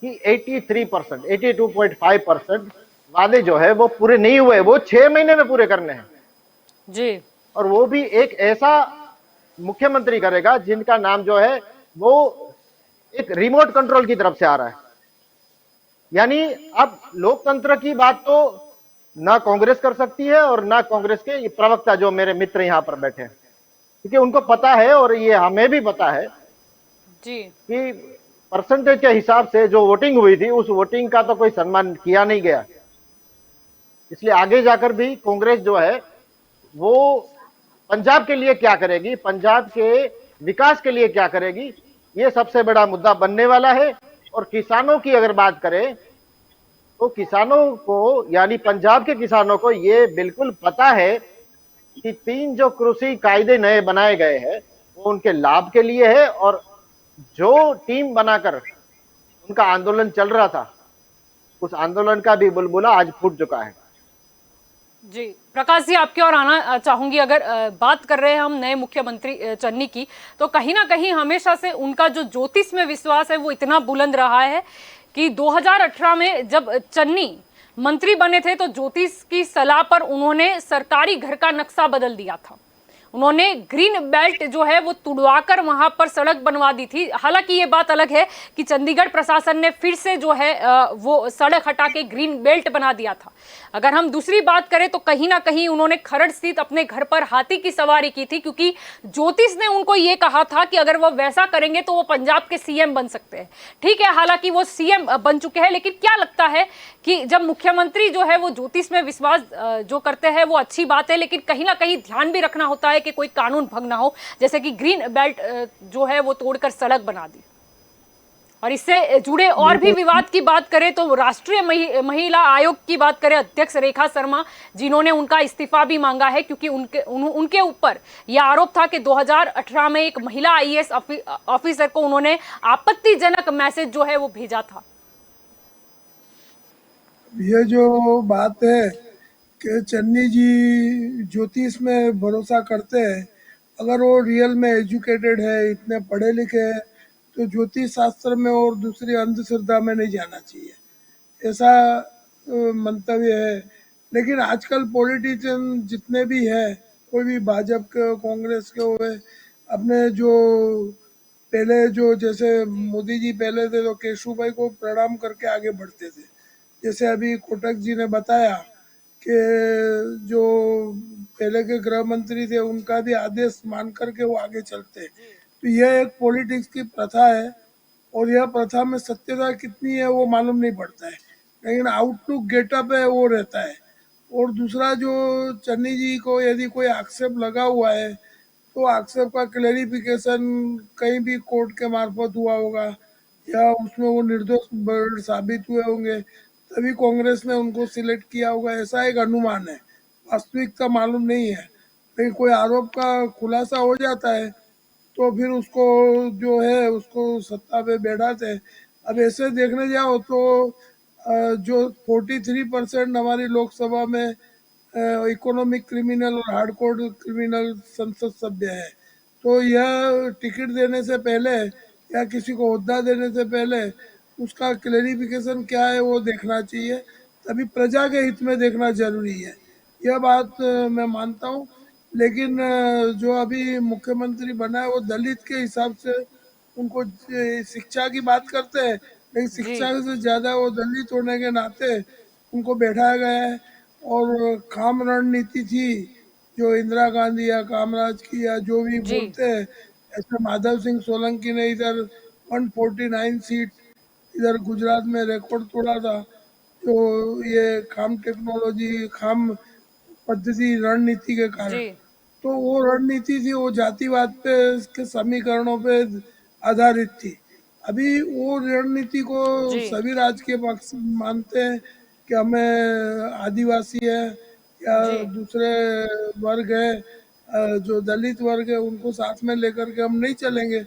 कि 83%, 82.5% वादे जो है वो पूरे नहीं हुए, वो 6 महीने में पूरे करने हैं जी। और वो भी एक ऐसा मुख्यमंत्री करेगा जिनका नाम जो है वो एक रिमोट कंट्रोल की तरफ से आ रहा है। यानी अब लोकतंत्र की बात तो ना कांग्रेस कर सकती है और ना कांग्रेस के प्रवक्ता जो मेरे मित्र यहां पर बैठे हैं, क्योंकि उनको पता है और ये हमें भी पता है जी कि परसेंटेज के हिसाब से जो वोटिंग हुई थी उस वोटिंग का तो कोई सम्मान किया नहीं गया। इसलिए आगे जाकर भी कांग्रेस जो है वो पंजाब के लिए क्या करेगी, पंजाब के विकास के लिए क्या करेगी, ये सबसे बड़ा मुद्दा बनने वाला है। और किसानों की अगर बात करें तो किसानों को, यानी पंजाब के किसानों को ये बिल्कुल पता है कि 3 जो कृषि कायदे नए बनाए गए हैं वो उनके लाभ के लिए है, और जो टीम बनाकर उनका आंदोलन चल रहा था उस आंदोलन का भी बुलबुला आज फूट चुका है। जी। प्रकाश जी, आपकी ओर आना चाहूंगी। अगर बात कर रहे हैं हम नए मुख्यमंत्री चन्नी की, तो कहीं ना कहीं हमेशा से उनका जो ज्योतिष में विश्वास है वो इतना बुलंद रहा है कि 2018 में जब चन्नी मंत्री बने थे तो ज्योतिष की सलाह पर उन्होंने सरकारी घर का नक्शा बदल दिया था। उन्होंने ग्रीन बेल्ट जो है वो तुड़वाकर वहां पर सड़क बनवा दी थी। हालांकि ये बात अलग है कि चंडीगढ़ प्रशासन ने फिर से जो है वो सड़क हटा के ग्रीन बेल्ट बना दिया था। अगर हम दूसरी बात करें तो कहीं ना कहीं उन्होंने खरड़ स्थित अपने घर पर हाथी की सवारी की थी, क्योंकि ज्योतिष ने उनको ये कहा था कि अगर वो वैसा करेंगे तो वो पंजाब के सीएम बन सकते हैं। ठीक है, हालांकि वो सीएम बन चुके हैं, लेकिन क्या लगता है कि जब मुख्यमंत्री जो है वो ज्योतिष में विश्वास जो करते हैं वो अच्छी बात है, लेकिन कहीं ना कहीं ध्यान भी रखना होता है कि कोई कानून भंग ना हो, जैसे कि ग्रीन बेल्ट जो है वो तोड़कर सड़क बना दी। और इससे जुड़े और भी विवाद की बात करें तो राष्ट्रीय महिला आयोग की बात करें, अध्यक्ष रेखा शर्मा जिन्होंने उनका इस्तीफा भी मांगा है, क्योंकि उनके ऊपर यह आरोप था कि 2018 में एक महिला आईएएस ऑफिसर को उन्होंने आपत्तिजनक मैसेज जो है वो भेजा था। ये जो बात है कि चन्नी जी ज्योतिष में भरोसा करते हैं, अगर वो रियल में एजुकेटेड है, इतने पढ़े लिखे हैं, तो ज्योतिष शास्त्र में और दूसरी अंधश्रद्धा में नहीं जाना चाहिए, ऐसा मंतव्य है। लेकिन आजकल पॉलिटिशियन जितने भी हैं, कोई भी भाजपा के कांग्रेस के हुए, अपने जो पहले जो जैसे मोदी जी पहले थे तो केशुभाई को प्रणाम करके आगे बढ़ते थे, जैसे अभी कोटक जी ने बताया कि जो पहले के गृह मंत्री थे उनका भी आदेश मान करके वो आगे चलते हैं। तो यह एक पॉलिटिक्स की प्रथा है, और यह प्रथा में सत्यता कितनी है वो मालूम नहीं पड़ता है, लेकिन आउट टू गेटअप है वो रहता है। और दूसरा जो चन्नी जी को यदि कोई आक्षेप लगा हुआ है तो आक्षेप का क्लेरिफिकेशन कहीं भी कोर्ट के मार्फत हुआ होगा या उसमें वो निर्दोष साबित हुए होंगे, तभी कांग्रेस ने उनको सिलेक्ट किया होगा, ऐसा एक अनुमान है। वास्तविकता मालूम नहीं है, लेकिन कोई आरोप का खुलासा हो जाता है तो फिर उसको जो है उसको सत्ता पे बैठाते हैं। अब ऐसे देखने जाओ तो जो 43% हमारी लोकसभा में इकोनॉमिक क्रिमिनल और हार्डकोर क्रिमिनल संसद सभ्य है, तो यह टिकट देने से पहले या किसी को ओहदा देने से पहले उसका क्लेरिफिकेशन क्या है वो देखना चाहिए, तभी प्रजा के हित में देखना जरूरी है। यह बात मैं मानता हूँ। लेकिन जो अभी मुख्यमंत्री बना है वो दलित के हिसाब से उनको शिक्षा की बात करते हैं, लेकिन जी शिक्षा से ज्यादा वो दलित होने के नाते उनको बैठाया गया है। और खाम रणनीति थी जो इंदिरा गांधी या कामराज की या जो भी जी बोलते हैं, ऐसे माधव सिंह सोलंकी ने इधर 149 सीट इधर गुजरात में रिकॉर्ड तोड़ा था। तो ये खाम टेक्नोलॉजी खाम पद्धति रणनीति के कारण, जी तो वो रणनीति थी वो जातिवाद पे के समीकरणों पे आधारित थी। अभी वो रणनीति को जी सभी राजकीय पक्ष मानते हैं कि हमें आदिवासी है या जी दूसरे वर्ग है, जो दलित वर्ग है उनको साथ में लेकर के हम नहीं चलेंगे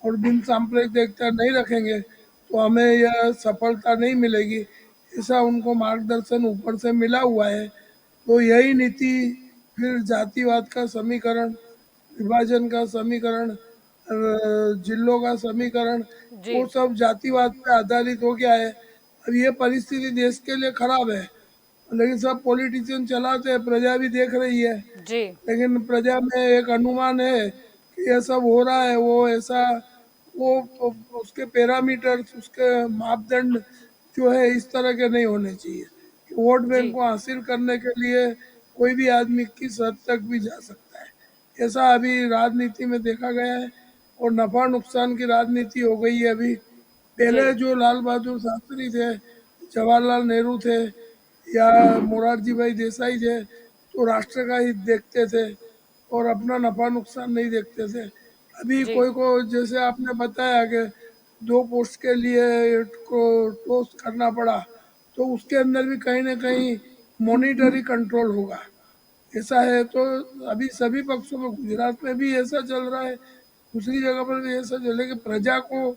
और बिन सांप्रदायिकता नहीं रखेंगे तो हमें यह सफलता नहीं मिलेगी, ऐसा उनको मार्गदर्शन ऊपर से मिला हुआ है। तो यही नीति फिर जातिवाद का समीकरण, विभाजन का समीकरण, जिलों का समीकरण, जी वो सब जातिवाद पे आधारित हो गया है। अब ये परिस्थिति देश के लिए खराब है, लेकिन सब पॉलिटिशियन चलाते हैं, प्रजा भी देख रही है। जी लेकिन प्रजा में एक अनुमान है कि ये सब हो रहा है, वो ऐसा वो उसके पैरामीटर्स उसके मापदंड जो है इस तरह के नहीं होने चाहिए कि वोट बैंक जी को हासिल करने के लिए कोई भी आदमी किस हद तक भी जा सकता है, ऐसा अभी राजनीति में देखा गया है। और नफा नुकसान की राजनीति हो गई है अभी। जी पहले जो लाल बहादुर शास्त्री थे, जवाहरलाल नेहरू थे या मोरारजी भाई देसाई थे, तो राष्ट्र का हित देखते थे और अपना नफा नुकसान नहीं देखते थे। अभी जी कोई को जैसे आपने बताया कि 2 पोस्ट के लिए को टोस्ट करना पड़ा, तो उसके अंदर भी कहीं ना कहीं मॉनिटरी कंट्रोल होगा, ऐसा है। तो अभी सभी पक्षों में गुजरात में भी ऐसा चल रहा है, दूसरी जगह पर भी ऐसा चल रहा है कि प्रजा को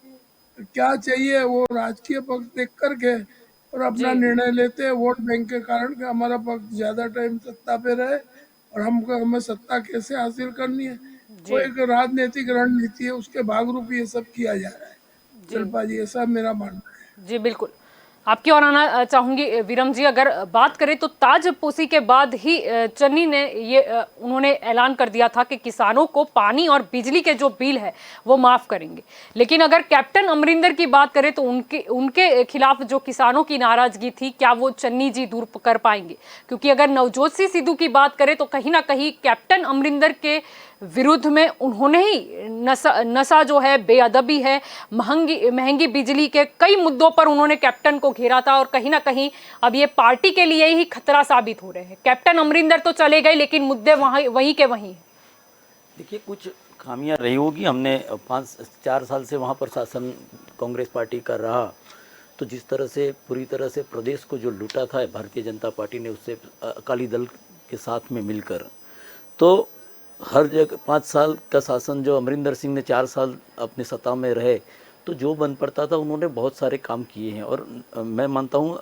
क्या चाहिए वो राजकीय पक्ष देख करके और जी अपना निर्णय लेते हैं वोट बैंक के कारण कि हमारा पक्ष ज्यादा टाइम सत्ता पे रहे और हमको हमें सत्ता कैसे हासिल करनी है। वो जी एक राजनीतिक रणनीति है, उसके भागरूप ये सब किया जा रहा है। जी शिल्पा जी, ऐसा मेरा मानना है। जी बिल्कुल। आपकी ओर आना चाहूंगी विरम जी। अगर बात करें तो ताजपोशी के बाद ही चन्नी ने ये उन्होंने ऐलान कर दिया था कि किसानों को पानी और बिजली के जो बिल है वो माफ करेंगे। लेकिन अगर कैप्टन अमरिंदर की बात करें तो उनके उनके खिलाफ जो किसानों की नाराजगी थी, क्या वो चन्नी जी दूर कर पाएंगे? क्योंकि अगर नवजोत सिंह सिद्धू की बात करें तो कहीं ना कहीं कैप्टन अमरिंदर के विरुद्ध में उन्होंने ही नशा जो है, बेअदबी है, महंगी बिजली के कई मुद्दों पर उन्होंने कैप्टन को घेरा था और कहीं ना कहीं अब ये पार्टी के लिए ही खतरा साबित हो रहे हैं। कैप्टन अमरिंदर तो चले गए लेकिन मुद्दे वहीं के वहीं हैं। देखिए, कुछ खामियां रही होगी। हमने 5-4 साल से वहाँ पर शासन कांग्रेस पार्टी का रहा, तो जिस तरह से पूरी तरह से प्रदेश को जो लूटा था भारतीय जनता पार्टी ने, उससे अकाली दल के साथ में मिलकर, तो हर जगह 5 साल का शासन जो अमरिंदर सिंह ने 4 साल अपने सत्ता में रहे, तो जो बन पड़ता था उन्होंने बहुत सारे काम किए हैं। और मैं मानता हूँ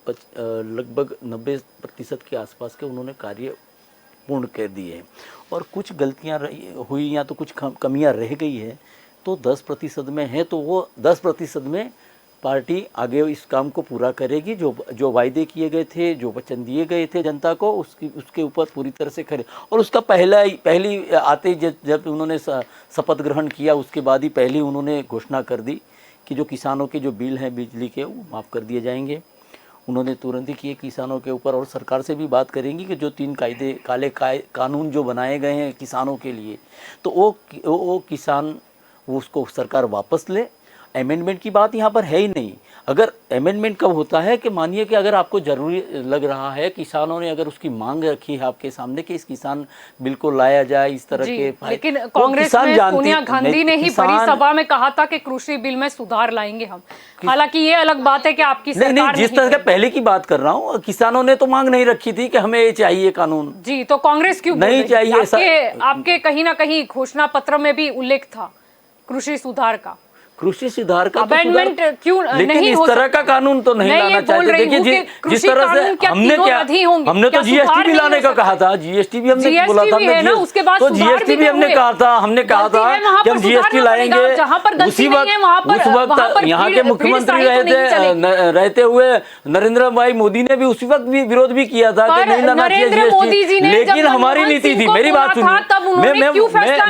लगभग 90% के आसपास के उन्होंने कार्य पूर्ण कर दिए हैं। और कुछ गलतियाँ हुई या तो कुछ कमियाँ रह गई है, तो 10% में है, तो वो 10% में पार्टी आगे इस काम को पूरा करेगी। जो वायदे किए गए थे, जो वचन दिए गए थे जनता को, उसके ऊपर पूरी तरह से खड़े। और उसका पहली आते जब उन्होंने शपथ ग्रहण किया, उसके बाद ही पहली उन्होंने घोषणा कर दी कि जो किसानों के जो बिल हैं बिजली के, वो माफ़ कर दिए जाएंगे। उन्होंने तुरंत ही किए किसानों के ऊपर, और सरकार से भी बात करेंगी कि जो 3 कानून जो बनाए गए हैं किसानों के लिए, तो वो किसान, वो उसको सरकार वापस ले। अमेंडमेंट की बात यहाँ पर है ही नहीं। अगर अमेंडमेंट कब होता है कि मानिए कि अगर आपको जरूरी लग रहा है, किसानों ने अगर उसकी मांग रखी है आपके सामने कि इस किसान बिल को लाया जाए इस तरह के, लेकिन तो कांग्रेस किसान में जानते- सोनिया गांधी ने ही बड़ी सभा में कहा था कि कृषि बिल में सुधार लाएंगे हम। हालांकि ये अलग बात है कि आपकी सरकार नहीं, जिस तरह के पहले की बात कर रहा हूँ, किसानों ने तो मांग नहीं रखी थी कि हमें ये चाहिए कानून। जी, तो कांग्रेस क्यों नहीं चाहिए? आपके कहीं ना कहीं घोषणा पत्र में भी उल्लेख था कृषि सुधार का। कृषि सुधार का अमेंडमेंट क्यों लेकिन नहीं इस तरह का कानून तो नहीं लाना चाहते। देखिए जिस तरह से हमने हमने तो जीएसटी भी लाने का कहा था, जीएसटी भी हमने बोला था, उसके बाद तो जीएसटी भी हमने कहा था कि हम जीएसटी लाएंगे। उसी वक्त उस वक्त यहाँ के मुख्यमंत्री रहते हुए नरेंद्र भाई मोदी ने भी उसी वक्त भी विरोध भी किया था कि नहीं लाना चाहिए जीएसटी, लेकिन हमारी नीति थी। मेरी बात सुनिए,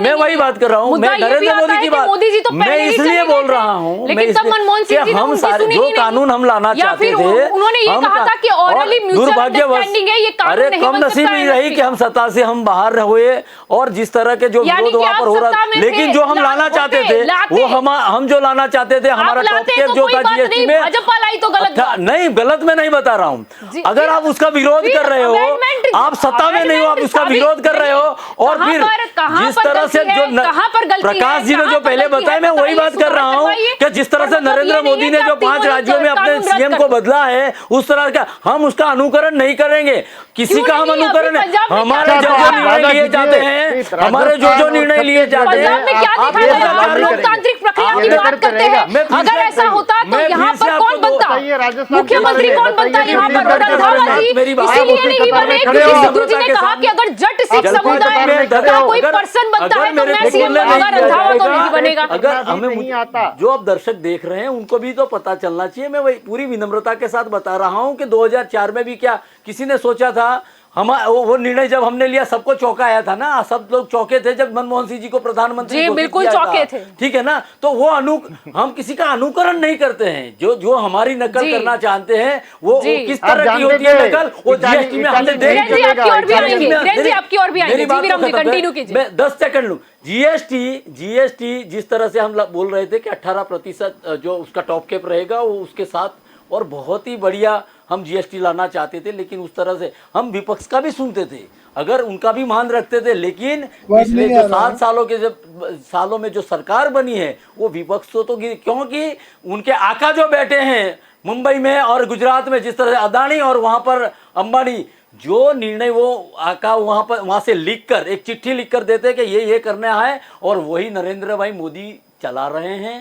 मैं वही बात कर रहा हूँ, मैं नरेंद्र मोदी की बात मैं इसलिए बोल रहा हूँ, लेकिन तब मनमोहन सिंह जी ने हम उनकी सारे सुनी जो ही नहीं। कानून हम लाना या चाहते फिर थे, उन्होंने ये कहा था कि ऑरली म्यूचुअल अंडरस्टैंडिंग है, ये कानून अरे नहीं कम बन नसीब सकता ही है रही कि हम सत्ता से हम बाहर हुए और जिस तरह के जो विरोध वहां पर हो रहा, लेकिन जो हम लाना चाहते थे वो हम जो लाना चाहते थे, हमारा टॉप केप जो था जीएसटी में, भाजपा लाई तो गलत बात। नहीं गलत मैं नहीं बता रहा हूँ। अगर आप उसका विरोध कर रहे हो, आप सत्ता में नहीं हो, आप उसका विरोध कर रहे हो, और फिर जिस तरह से जो प्रकाश जी ने जो पहले बताया, मैं वही बात कर रहा हूँ कि जिस तरह से नरेंद्र मोदी ने जो 5 राज्यों में अपने सीएम को बदला है, उस तरह का हम उसका अनुकरण नहीं करेंगे। किसी का हम अनुकरण हमारे जो निर्णय लिए जाते हैं, हमारे जो निर्णय लिए जाते हैं, लोकतांत्रिक प्रक्रिया की बात करते हैं। अगर ऐसा होता तो यहाँ पर कौन बनता, मुख्यमंत्री कौन बनता यहाँ पर? रंधावा जी इसीलिए नहीं बने क्योंकि सिद्धू जी ने कहा कि अगर जट सिख समुदाय का कोई पर्सन बनता है तो मैं सीएम बनूंगा, रंधावा तो नहीं बनेगा। अगर हमें नहीं आता, जो आप दर्शक देख रहे हैं उनको भी तो पता चलना चाहिए। मैं वही पूरी विनम्रता के साथ बता रहा हूं कि 2004 में भी क्या किसी ने सोचा था? हम वो निर्णय जब हमने लिया सबको चौंकाया था ना, सब लोग चौंके थे जब मनमोहन सिंह जी को प्रधानमंत्री जी बिल्कुल चौंके थे, ठीक है ना। तो वो हम किसी का अनुकरण नहीं करते हैं। जो हमारी नकल करना चाहते हैं वो किस तरह की होती है नकल, वो जीएसटी में हमने देख लिया। 10 सेकंड लूं। जीएसटी जिस तरह से हम बोल रहे थे कि 18% जो उसका टॉप केप रहेगा वो उसके साथ, और बहुत ही बढ़िया हम जीएसटी लाना चाहते थे, लेकिन उस तरह से हम विपक्ष का भी सुनते थे, अगर उनका भी मान रखते थे। लेकिन पिछले जो 7 सालों में जो सरकार बनी है वो विपक्ष तो क्योंकि उनके आका जो बैठे हैं मुंबई में और गुजरात में, जिस तरह से अदानी और वहां पर अंबानी, जो निर्णय वो आका वहां से लिख कर एक चिट्ठी लिख कर देते कि ये करना है, और वही नरेंद्र भाई मोदी चला रहे हैं।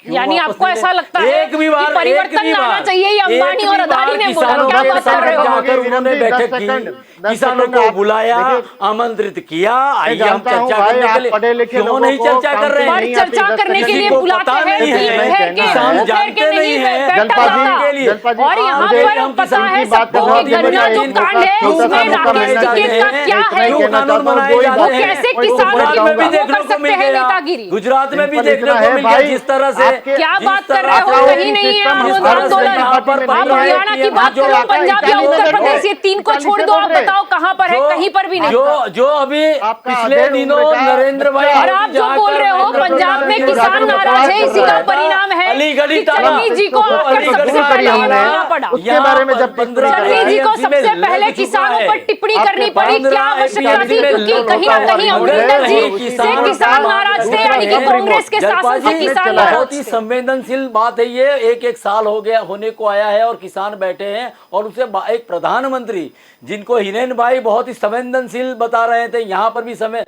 यानी आपको ऐसा लगता है कि परिवर्तन लाना चाहिए, ये अंबानी और अदानी ने बोला? क्या बात कर रहे हो? उन्होंने बैठक की, किसानों को बुलाया, आमंत्रित किया, आइए हम चर्चा करने के लिए। क्यों नहीं चर्चा कर रहे हैं? चर्चा करने के लिए बुलाते हैं, किसान जानते नहीं है के लिए। और यहाँ पर पता है सबको कि गन्ना जो कांड है उसमें राकेश टिकैत का क्या है, कानून बनाए जाते हैं, कैसे किसानों की में भी देखने को मिल गया, गुजरात में भी देखने को मिल गया। जिस तरह से क्या बात कर रहे हो? कहीं नहीं है आंदोलन। आप हरियाणा की बात करो, पंजाब या उत्तर प्रदेश, ये 3 को छोड़ दो, आप बताओ कहाँ पर है? कहीं पर भी नहीं। जो अभी पिछले दिनों नरेंद्र भाई, और आप जो बोल रहे हो पंजाब में किसान नाराज है, इसी का परिणाम है कि चन्नी जी को आकर सबसे पहले बोलना पड़ा। उसके बारे में जब चन्नी जी को सबसे पहले किसानों पर टिप्पणी करनी पड़ी, क्या आवश्यकता थी? क्योंकि कहीं ना कहीं अमरिंदर जी से किसान नाराज थे, यानी कि कांग्रेस के शासन से किसान नाराज थे। संवेदनशील बात है ये। एक साल हो गया होने को आया है और किसान बैठे हैं, और उसे एक प्रधानमंत्री जिनको हिरेन भाई बहुत ही संवेदनशील बता रहे थे, यहाँ पर भी समय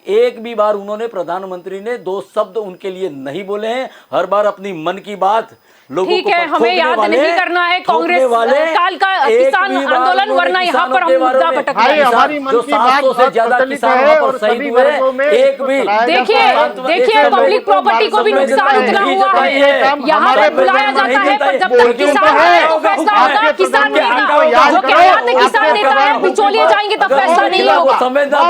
एक भी बार उन्होंने प्रधानमंत्री ने 2 शब्द उनके लिए नहीं बोले हैं। हर बार अपनी मन की बात लोगों ठीक है, हमें याद नहीं करना है कांग्रेस काल का किसान आंदोलन, वरना यहाँ पर हम मुद्दा भटक रहे हैं। जो 700 से ज्यादा किसान वहां पर शहीद हुए, एक भी देखिए पब्लिक प्रॉपर्टी को भी नुकसान उतना हुआ है। यहाँ पर बुलाया जाता है, पर जब तक किसान को फैसला होगा, किसान नेता जो कहलाते किसान नेता है, बिचौलिए जाएंगे तब फैसला नहीं होगा।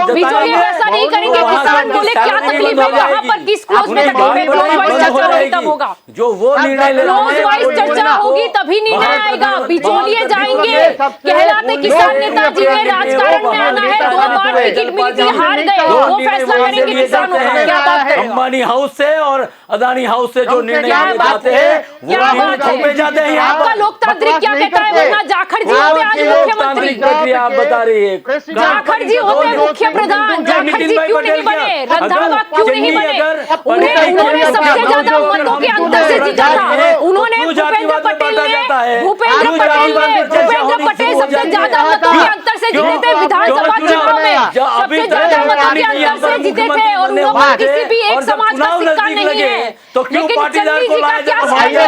बिचौलिए फैसला नहीं करेंगे, किसान बोले क्या तकलीफ है, कहाँ पर किस क्लोज में तकलीफ है, क्लोज वाइज चर्चा होगी तब होगा, जो वो निर्णय क्लोज वाइज चर्चा होगी तभी निर्णय आएगा। बिचौलिए जाएंगे, कहलाते किसान नेताजी ने राजकारण में आना है, 2 बार टिकट मिली थी, हार गए, वो फैसला करेंगे किसानों का। क्या बात है, अंबानी हाउस से और अदानी हाउस से जो निर्णय जाते हैं क्या बात है, जाते हैं। आपका लोकतांत्रिक क्या कहता है, वरना जाखड़ जी होते आज मुख्यमंत्री, प्रक्रिया आप बता रही है, जाखड़ जी होते मुख्य प्रधान, जाखड़ जी क्यों नहीं बने, रंधावा क्यों नहीं बने, उन्होंने सबसे ज्यादा मतों के अंतर से जीता था, उन्होंने भूपेंद्र पटेल सबसे ज्यादा मतों के अंतर से जीते थे विधानसभा चुनाव में, सबसे ज्यादा मतों के अंतर से जीते थे, और उन लोगों किसी भी एक समाज का सिक्का नहीं है, लेकिन चन्नी जी का क्या साथ है,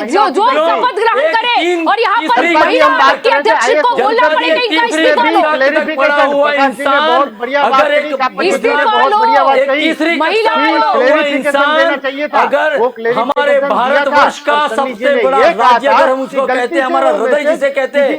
जो शपथ ग्रहण करे और यहाँ पर महिला के अध्यक्ष को बोलना पड़ेगा इनका इस्तीफा लो, इस्तीफा लो, महिला अगर हमारे भारतवर्ष का सबसे बड़ा राज्य अगर हम उसको कहते हैं, हमारा हृदय जिसे कहते हैं,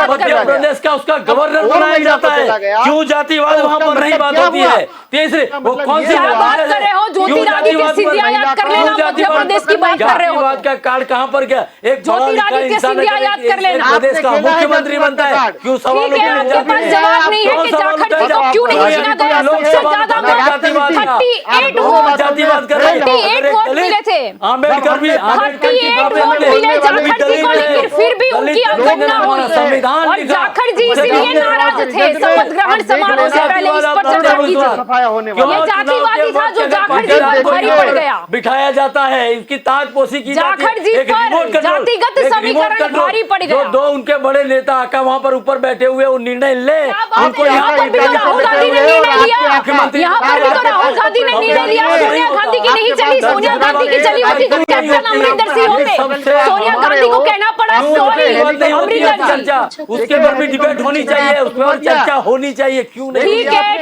मध्य प्रदेश का उसका गवर्नर बनाया जाता है, क्यों जातिवाद वहाँ पर नहीं बात होती है। तीसरी वो कौन सी बात कर रहे हो, ज्योतिरादित्य सिंधिया याद कर लेना, मध्य प्रदेश की बात कर रहे हो, जातिवाद का कार्ड कहाँ पर गया, एक ज्योतिरादित्य सिंधिया याद कर लेना, प्रदेश का मुख्यमंत्री बनता है, क्यों सवाल आपके पास जवाब नहीं है कि जाखड़ जी को क्यों नहीं चुना गया, सबसे ज्यादा 38 वोट मिले थे, आम्बेडकर भी 38 वोट मिले जाखड़ जी को, लेकिन फिर भी उनकी अवगणना हुई संविधान, और जाखड़ जी इसलिए नाराज थे शपथ ग्रहण समारोह से पहले इस पर चर्चा की थी, ये जातिवादी था जो जाखड़ जी पर भारी पड़ गया, बिठाया जाता है, इनकी ताजपोशी की जाती है, जाखड़ जी पर जातिगत समीकरण भारी पड़ गया, दो उनके बड़े नेता आका वहाँ पर ऊपर बैठे हुए वो निर्णय ले, उनको यहाँ पर भी तो राहुल गांधी ने निर्णय लिया, यहाँ पर भी तो राहुल गांधी ने निर्णय लिया, सोनिया गांधी की नहीं चली, सोनिया गांधी की चली होती तो कैप्टन अमरिंदर सिंह होते, सोनिया गांधी को कहना पड़ा सॉरी अमरिंदर जी, उसके पर भी डिबेट होनी चाहिए, उस पर चर्चा होनी चाहिए, क्यों नहीं।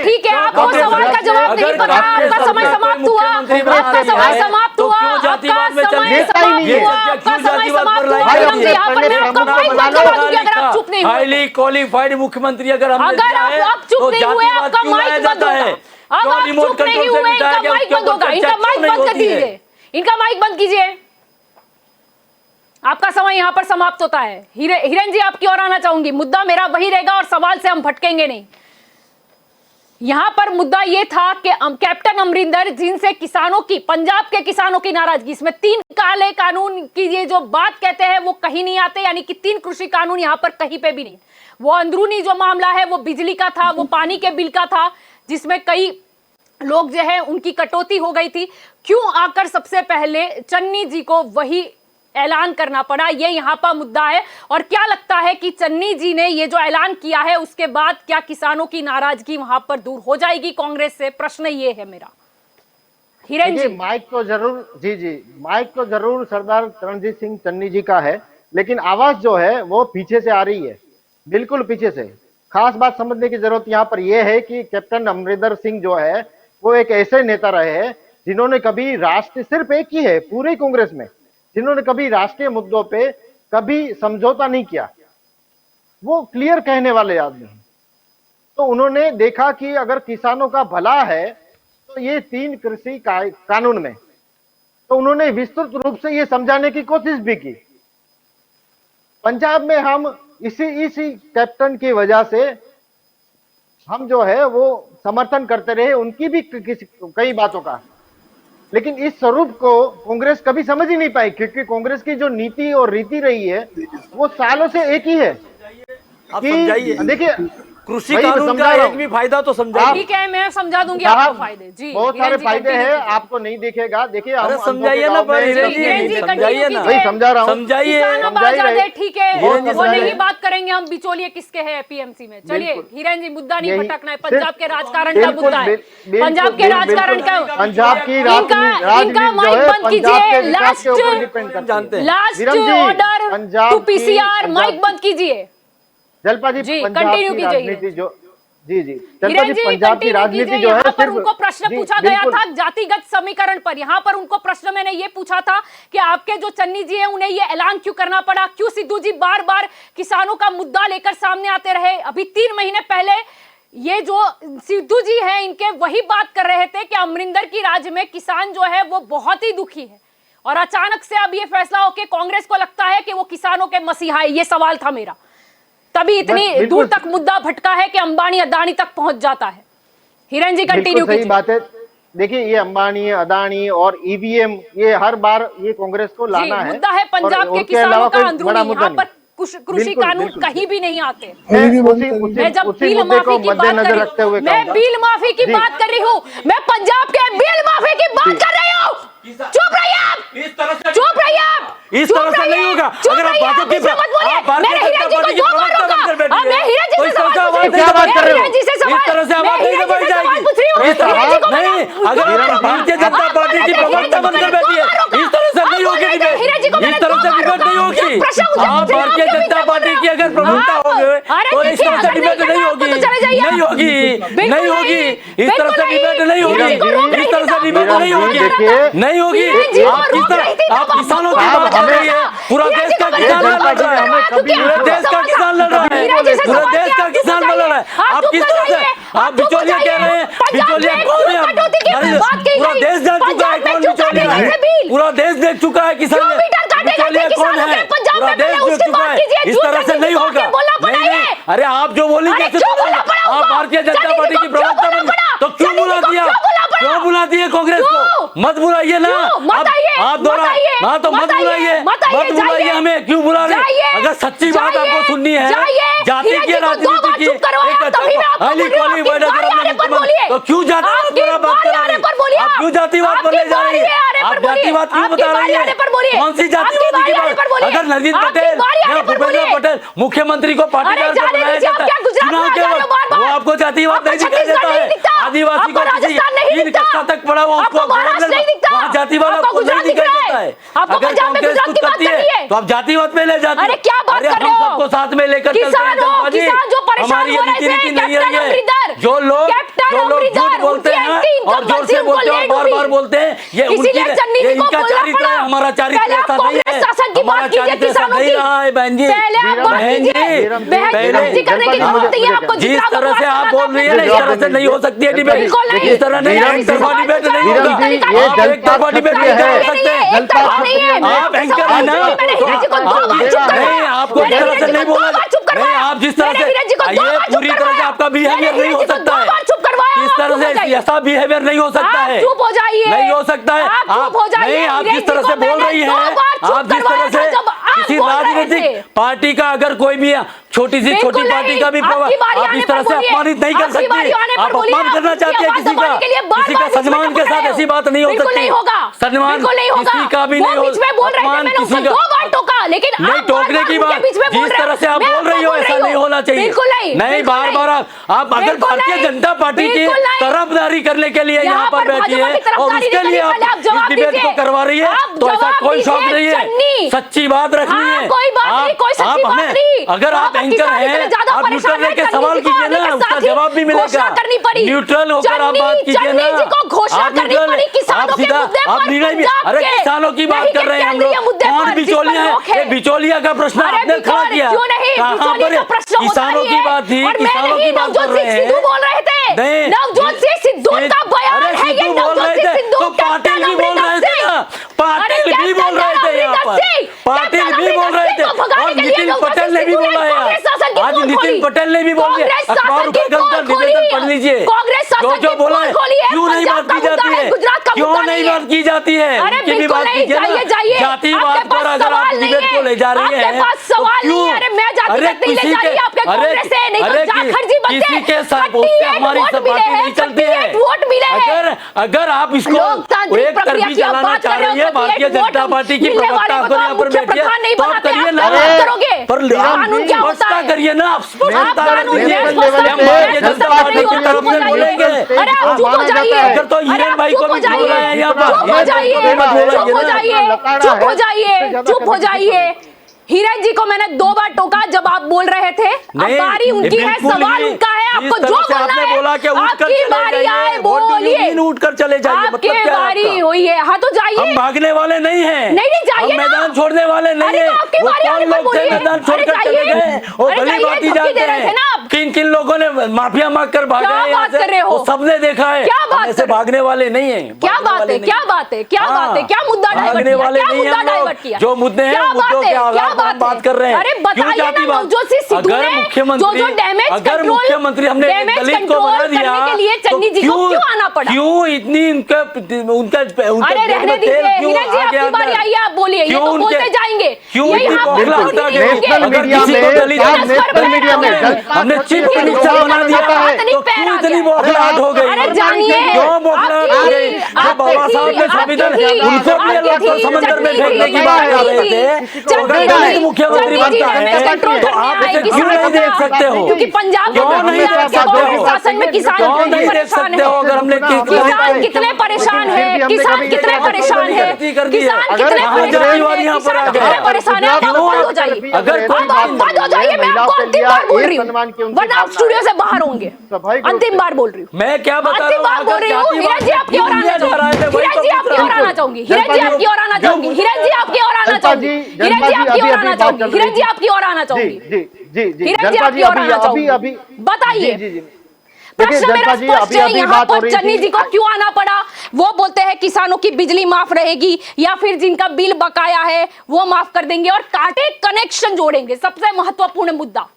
ठीक है, आपको सवाल का जवाब नहीं पता, आपका समय समाप्त हुआ, आपका समय समाप्त हुआ, आपका समय समाप्त हुआ, आपका समय समाप्त हुआ, यहाँ पर मैं आपका माइक बंद करवा दूंगी अगर आप चुप नहीं हुए, हाईली क्वालिफाइड मुख्यमंत्री अगर आप चुप नहीं हुए आपका माइक बंद होगा, अब आप चुप नहीं हुए इनका माइक बंद होगा, इनका माइक बंद कर दीजिए, इनका माइक बंद कीजिए, आपका समय यहाँ पर समाप्त होता है। हिरेन जी आपकी ओर आना चाहूंगी, मुद्दा मेरा वही रहेगा और सवाल से हम भटकेंगे नहीं। यहां पर मुद्दा यह था कि कैप्टन अमरिंदर जिनसे किसानों की, पंजाब के किसानों की नाराजगी, इसमें 3 काले कानून की ये जो बात कहते हैं वो कहीं नहीं आते, यानी कि 3 कृषि कानून यहां पर कहीं पे भी नहीं। वो अंदरूनी जो मामला है वो बिजली का था, वो पानी के बिल का था, जिसमें कई लोग जो है उनकी कटौती हो गई थी। क्यों आकर सबसे पहले चन्नी जी को वही ऐलान करना पड़ा, ये यहाँ पर मुद्दा है। और क्या लगता है कि चन्नी जी ने ये जो ऐलान किया है उसके बाद क्या किसानों की नाराजगी वहां पर दूर हो जाएगी कांग्रेस से? प्रश्न ये है मेरा। हिरेन जी, माइक तो जरूर माइक तो जरूर सरदार रणजीत सिंह चन्नी जी का है, लेकिन आवाज जो है वो पीछे से आ रही है, बिल्कुल पीछे से। खास बात समझने की जरूरत यहाँ पर यह है कि कैप्टन अमरिंदर सिंह जो है वो एक ऐसे नेता रहे हैं जिन्होंने कभी राष्ट्र, सिर्फ एक ही है पूरे कांग्रेस में जिन्होंने कभी राष्ट्रीय मुद्दों पे कभी समझौता नहीं किया। वो क्लियर कहने वाले आदमी हैं। तो उन्होंने देखा कि अगर किसानों का भला है तो ये 3 कृषि कानून में, तो उन्होंने विस्तृत रूप से ये समझाने की कोशिश भी की। पंजाब में हम इसी कैप्टन की वजह से हम जो है वो समर्थन करते रहे उनकी भी कई बातों का, लेकिन इस स्वरूप को कांग्रेस कभी समझ ही नहीं पाई, क्योंकि कांग्रेस की जो नीति और रीति रही है वो सालों से एक ही है। देखिए कृषि कानून का एक भी फायदा तो समझा। ठीक है, मैं समझा दूंगी आपको फायदे। जी, बहुत सारे फायदे हैं, आपको नहीं देखेगा। देखिए हम समझाइए ना, समझाइए ना, नहीं समझा रहा हूँ, समझाइए। ठीक है, वो नहीं बात करेंगे हम बिचौलिए किसके हैं पीएमसी में। चलिए हिरेन जी, मुद्दा नहीं भटकना है, पंजाब के राजकारण का मुद्दा है, पंजाब के राजकारण का। पंजाब की इनका माइक बंद कीजिए, last order to PCR, mic बंद कीजिए। जलपा जी, पंजाब की राजनीति जो जलपा जी पंजाब की राजनीति जो है, यहाँ पर उनको प्रश्न पूछा गया था जातिगत समीकरण पर। यहाँ पर उनको प्रश्न मैंने ये पूछा था कि आपके जो चन्नी जी हैं उन्हें ये ऐलान क्यों करना पड़ा, क्यों सिद्धू जी बार बार किसानों का मुद्दा लेकर सामने आते रहे। अभी 3 महीने पहले ये जो सिद्धू जी हैं इनके वही बात कर रहे थे कि अमरिंदर की राज में किसान जो है वो बहुत ही दुखी है और अचानक से अब ये फैसला हो कि कांग्रेस को लगता है कि वो किसानों के मसीहा है। ये सवाल था मेरा, तभी इतनी दूर तक मुद्दा भटका है कि अंबानी अदानी तक पहुंच जाता है। हिरन जी कंटिन्यू कीजिए। सही बात है। देखिए ये अंबानी, अदानी और ईवीएम, ये हर बार ये कांग्रेस को लाना है। मुद्दा है पंजाब के किसानों का अंदरूनी, यहाँ पर कृषि कानून कहीं भी नहीं आते। मैं जब बिल माफी की बात कर रही हूँ, मैं बिल माफी की बात कर रही हूँ, मैं पंजाब के बिल माफी की बात कर रही हूँ। चुप रहिए आप, चुप रहिए आप, इस तरह से नहीं होगा। अगर आप बातों की मैंने हिरन जी को दो बार रोका, मैं हिरन जी से सवाल पूछ रही हूँ, क्या बात कर रहे हो? हिरन जी से सवाल, इस तरह से आवाज नहीं दबाई जाएगी। नहीं, अगर आप भारतीय जनता पार्टी की प्रवक्ता बनकर बैठी है, इस तरह से नहीं होगी डिबेट, इस तरह से डिबेट नहीं होगी। आप भारतीय जनता पार्टी की अगर प्रवक्ता हो गए तो इस तरह से डिबेट नहीं होगी, नहीं होगी, नहीं होगी, इस तरह से डिबेट नहीं होगी, इस तरह से डिबेट नहीं होगी, नहीं होगी। आप किस तरह, आप किसानों की बात कर रही है, पूरा देश का किसान लड़ रहा है, पूरे देश का किसान लड़ रहा है, पूरे देश का किसान लड़ रहा है। आप किस तरह से, आप बिचौलिया कह रहे हैं, बिचौलिया कौन है? पूरा देश जान चुका है कौन बिचौलिया है, पूरा देश देख चुका है किसान बिचौलिया कौन है, पूरा देश देख चुका है। इस तरह से नहीं होगा, नहीं नहीं। अरे आप जो बोली कैसे, आप भारतीय जनता पार्टी की प्रवक्ता बन, तो क्यों बुला दिया, क्यों बुला दिए कांग्रेस को? मत बुलाइए ना, आप दोहरा ना, तो मत बुलाइए, मत बुलाइए हमें, क्यों बुला रहे? अगर सच्ची बात आपको सुननी है जाति की राजनीति की, तो क्यों जातिवाद पर बात कर रही है? आप क्यों जातिवाद पर ले जा रही है? आप जातिवाद क्यों बता रही है? कौन सी जातिवाद की बात? अगर नरेंद्र पटेल या भूपेंद्र पटेल मुख्यमंत्री को पाटीदार का बनाया जाता है चुनाव के वक्त, वो आपको जातिवाद नहीं दिखाई देता है? आदिवासी को किसी तीन कक्षा तक पढ़ा हुआ उसको वहाँ जातिवाद आपको नहीं दिखाई देता है? अगर कांग्रेस कुछ करती है तो आप जातिवाद में ले जाती है। अरे हम सबको साथ में लेकर चलते हैं जनता जी, हमारी ये रीति नहीं है। जो लोग झूठ बोलते हैं और जोर से बोलते हैं और बार बार बोलते हैं, ये इनका चारित्र है, हमारा चारित्र ऐसा नहीं है, हमारा चारित्र ऐसा नहीं रहा है। बहन जी, बहन जी, पहले जिस तरह से आप बोल रही है ना, इस तरह से नहीं हो सकती है डिबेट, इस तरह नहीं, एक तरफा डिबेट नहीं होगा, आप एक तरफा डिबेट नहीं कर सकते। आप एंकर है ना, नहीं, आपको इस तरह से नहीं बोला नहीं, आप जिस तरह से, ये पूरी तरह से आपका बिहेवियर नहीं हो सकता है, इस तरह से ऐसा बिहेवियर नहीं हो सकता है, चुप हो जाइए, नहीं हो सकता है। आप नहीं, आप जिस तरह से बोल रही हैं, आप जिस तरह से किसी राजनीतिक पार्टी का अगर कोई भी छोटी पार्टी का भी आप इस तरह से अपमानित नहीं कर सकती। आप अपमान करना चाहती है किसी का सम्मान के साथ, ऐसी बात नहीं हो सकती। सम्मान किसी का भी नहीं हो, अपमान किसी का नहीं, टोकने की बात जिस तरह से आप बोल रही हो ऐसा नहीं होना चाहिए। नहीं, बार बार आप अगर भारतीय जनता पार्टी की तरफदारी करने के लिए यहाँ पर बैठी है और उसके लिए आप इस डिबेट को करवा रही है, तो ऐसा कोई शौक नहीं है, सच्ची बात रखनी है। आप हमें, अगर आप एंकर हैं, आप न्यूट्रल रह के सवाल कीजिए ना, उसका जवाब भी मिलेगा। न्यूट्रल होकर आप बात कीजिए ना, आप न्यूट्रल, आप सीधा, आप निर्णय भी, अरे किसानों की बात कर रहे हैं हम लोग, कौन बिचौलिया है? ये बिचौलिया का प्रश्न आपने खड़ा किया, कहाँ पर किसानों की बात थी, किसानों की बात कर रहे हैं। नहीं, नवजोत सिंह सिद्धू का बयान है, ये नवजोत सिंह सिद्धू तो पाटिल भी बोल रहे थे ना, पाटिल भी बोल रहे थे यहाँ पर, पाटिल भी बोल रहे थे और नितिन पटेल ने भी बोला है, आज नितिन पटेल ने भी बोल दिया। अखबार उठाकर निवेदन पढ़ लीजिए, जो बोला है, क्यों नहीं बात की जाती है, क्यों नहीं बात की जाती है, उनकी भी बात कीजिए ना। जातिवाद पर अगर आप डिबेट को ले जा रही है तो क्यों, अरे किसी के साथ हमारी पार्टी नहीं चलती है। अगर आप इसको एक तरफी चलाना चाह रही है, भारतीय जनता पार्टी की प्रवक्ता को यहाँ पर बैठी है, तो आप करिए ना, पर स्पष्टता करिए ना, आप स्पष्टता करिए, हम भारतीय जनता पार्टी की तरफ से बोलेंगे। अगर तो हिरन भाई को भी बोल रहे हैं यहाँ पर, चुप हो जाइए। हिरन जी को मैंने 2 बार टोका जब आप बोल रहे थे, अब बारी उनकी है, सवाल उनका है, आपको जो बोलना है, आपकी बारी आए बोलिए, उठकर चले जाइए, आपकी बारी हुई है, हाँ तो जाइए। हम भागने वाले नहीं हैं, नहीं जाइए, मैदान छोड़ने वाले नहीं है। वो कौन लोग थे मैदान छोड़कर चले गए, वो भली बात जाते हैं, किन किन लोगों ने माफिया मांग कर भागा क्या है यहाँ बात से, कर रहे हो? वो सबने देखा है। क्या बात ऐसे कर- भागने वाले नहीं है। क्या बात है, क्या बात है, क्या बात है, क्या मुद्दा डाइवर्ट भागने किया, वाले क्या नहीं मुद्दा हम लोग। डाइवर्ट किया, जो मुद्दे हैं, क्या मुद्दों बात है, के आधार क्या पर हम बात कर रहे हैं। अरे क्यों बताइए जाति ना, बात? नवजोत सिंह सिद्धू अगर ने मुख्यमंत्री जो डैमेज अगर कंट्रोल मुख्यमंत्री हमने डैमेज दलित को कंट्रोल बना दिया करने के लिए चन्नी जी को क्यों आना पड़ा? क्यों इतनी उनका उनका अरे रहने दीजिए, हिरन जी आपकी बारी आई है, आप बोलिए, ये तो बोलते जाएंगे। क्यों ये इतनी यहाँ बौखला पर हटा के नेशनल अगर मीडिया किसी को में दलित नेशनल मीडिया में हमने चीफ मिनिस्टर बना दिया तो क्यों इतनी बौखलाहट हो गई? अरे जानिए, क्यों बौखलाहट हो गई? जो बाबा साहब ने संविधान उनको भी लॉकर समंदर में फेंकने की बात कर रहे थे, तो अगर दलित मुख्यमंत्री बनता है तो आप इसे क्यों नहीं देख सकते हो? क्योंकि पंजाब क्यों नहीं देख सकते हो? शासन में किसान क्यों नहीं देख सकते हो? अगर हमने किसान कितने परेशान है, किसान कितने परेशान है, किसान कितने परेशान है, आप बंद हो जाइए, अगर आप बंद हो जाइए, मैं आपको अंतिम बार बोल रही हूँ, वरना आप स्टूडियो से बाहर होंगे। अंतिम बार बोल रही हूँ, मैं क्या बता रहा अंतिम बार बोल रही हूँ। हिरन जी आपकी ओर आना चाहूंगी, हिरन जी आपकी ओर आना चाहूंगी, हिरन जी आपकी ओर आना चाहूंगी, हिरन जी आपकी ओर आना चाहूंगी, हिरन जी आपकी ओर आना चाहूंगी, हिरन जी आपकी ओर आना चाहूंगी, हिरन जी आपकी ओर आना चाहूंगी। बताइए, प्रश्न मेरा स्पष्ट है, यहाँ पर चन्नी जी को क्यों आना पड़ा? वो बोलते हैं किसानों की बिजली माफ रहेगी या फिर जिनका बिल बकाया है वो माफ कर देंगे और कांटे कनेक्शन जोड़ेंगे। सबसे महत्वपूर्ण मुद्दा,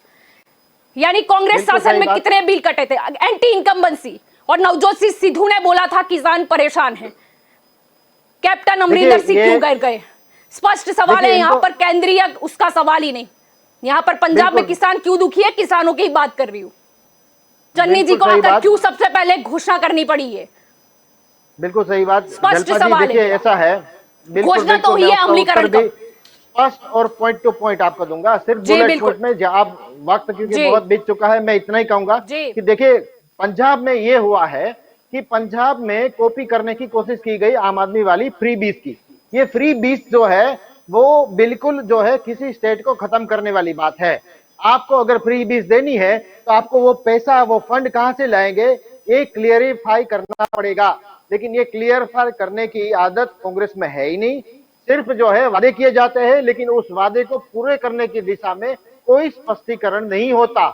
यानी कांग्रेस शासन में कितने बिल कटे थे, एंटी इनकम्बेंसी, और नवजोत सिंह सिद्धू ने बोला था किसान परेशान है। कैप्टन अमरिंदर सिंह क्यों गए? स्पष्ट सवाल है यहाँ पर, केंद्रीय उसका सवाल ही नहीं। यहाँ पर पंजाब में किसान क्यों दुखी है, किसानों की बात कर रही हूँ। चन्नी जी को आकर क्यों सबसे पहले घोषणा करनी पड़ी है? बिल्कुल सही बात, स्पष्ट सवाल देखिए है, ऐसा है, घोषणा तो हुई है, अमलीकरण का स्पष्ट और पॉइंट टू पॉइंट आपको दूंगा, सिर्फ बुलेट पॉइंट में। आप वक्त क्योंकि बहुत बीत चुका है, मैं इतना ही कहूंगा कि देखिए पंजाब में ये हुआ है कि पंजाब में कॉपी करने की कोशिश की गई आम आदमी वाली फ्री बीस की। ये फ्री बीस जो है वो बिल्कुल जो है किसी स्टेट को खत्म करने वाली बात है। आपको अगर फ्री बीस देनी है तो आपको वो पैसा, वो फंड कहां से लाएंगे, ये क्लियरिफाई करना पड़ेगा। लेकिन ये क्लियरिफाई करने की आदत कांग्रेस में है ही नहीं। सिर्फ जो है वादे किए जाते हैं, लेकिन उस वादे को पूरे करने की दिशा में कोई स्पष्टीकरण नहीं होता।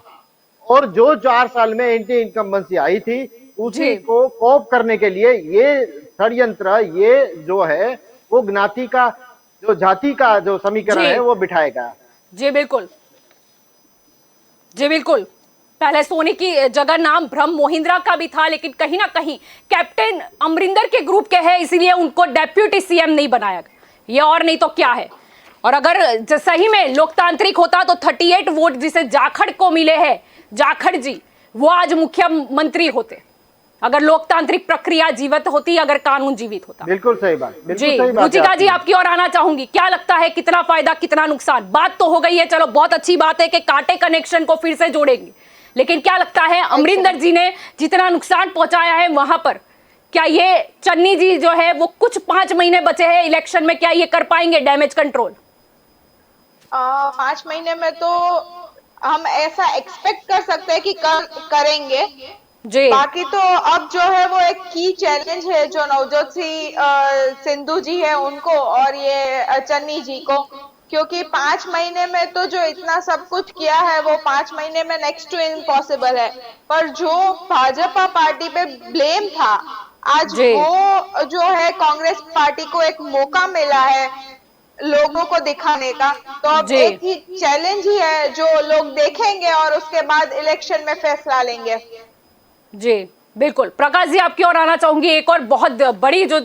और जो 4 साल में एंटी इनकम्बेंसी आई थी उसी को कोप करने के लिए ये षड्यंत्र, ये जो है वो ज्ञाति का, जो जाति का जो समीकरण है वो बिठाएगा। जी बिल्कुल, जी बिल्कुल। पहले सोनी की जगह नाम ब्रह्म मोहिंद्रा का भी था, लेकिन कहीं ना कहीं कैप्टन अमरिंदर के ग्रुप के हैं, इसीलिए उनको डेप्यूटी सीएम नहीं बनाया गया। ये और नहीं तो क्या है। और अगर सही में लोकतांत्रिक होता तो 38 वोट जिसे जाखड़ को मिले हैं, जाखड़ जी, वो आज मुख्यमंत्री होते। अगर लोकतांत्रिक प्रक्रिया जीवित होती, अगर कानून जीवित होता। बिल्कुल सही बात, बिल्कुल जी। सही बात। रुचिका जी आपकी ओर आना चाहूंगी, क्या लगता है कितना फायदा कितना नुकसान? बात तो हो गई है, चलो बहुत अच्छी बात है कि कांटे कनेक्शन को फिर से जोड़ेंगे, लेकिन क्या लगता है अमरिंदर जी ने जितना नुकसान पहुंचाया है वहां पर, क्या ये चन्नी जी जो है वो कुछ 5 महीने बचे हैं इलेक्शन में, क्या ये कर पाएंगे डैमेज कंट्रोल? 5 महीने में तो हम ऐसा एक्सपेक्ट कर सकते हैं कि करेंगे जी। बाकी तो अब जो है वो एक की चैलेंज है जो नवजोत सिद्धू जी है उनको और ये चन्नी जी को, क्योंकि 5 महीने में तो जो इतना सब कुछ किया है वो 5 महीने में नेक्स्ट टू इम्पॉसिबल है। पर जो भाजपा पार्टी पे ब्लेम था, आज वो जो है कांग्रेस पार्टी को एक मौका मिला है लोगों को दिखाने का, तो अब एक ही चैलेंज ही है जो लोग देखेंगे और उसके बाद इलेक्शन में फैसला लेंगे। जी बिल्कुल। प्रकाश जी आपकी ओर आना चाहूंगी। एक और बहुत बड़ी जो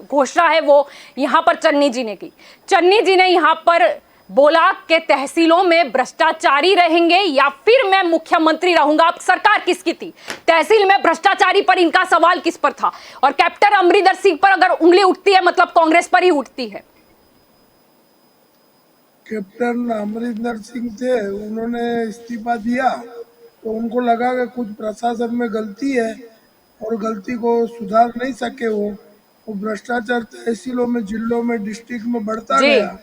घोषणा है वो यहाँ पर चन्नी जी ने की। चन्नी जी ने यहाँ पर बोला कि तहसीलों में भ्रष्टाचारी रहेंगे या फिर मैं मुख्यमंत्री रहूंगा। अब सरकार किसकी थी? तहसील में भ्रष्टाचारी पर इनका सवाल किस पर था? और कैप्टन अमरिंदर सिंह पर अगर उंगली उठती है मतलब कांग्रेस पर ही उठती है। कैप्टन अमरिंदर सिंह थे, उन्होंने इस्तीफा दिया तो उनको लगा कि कुछ प्रशासन में गलती है और गलती को सुधार नहीं सके वो भ्रष्टाचार तहसीलों में, जिलों में, डिस्ट्रिक्ट में बढ़ता गया।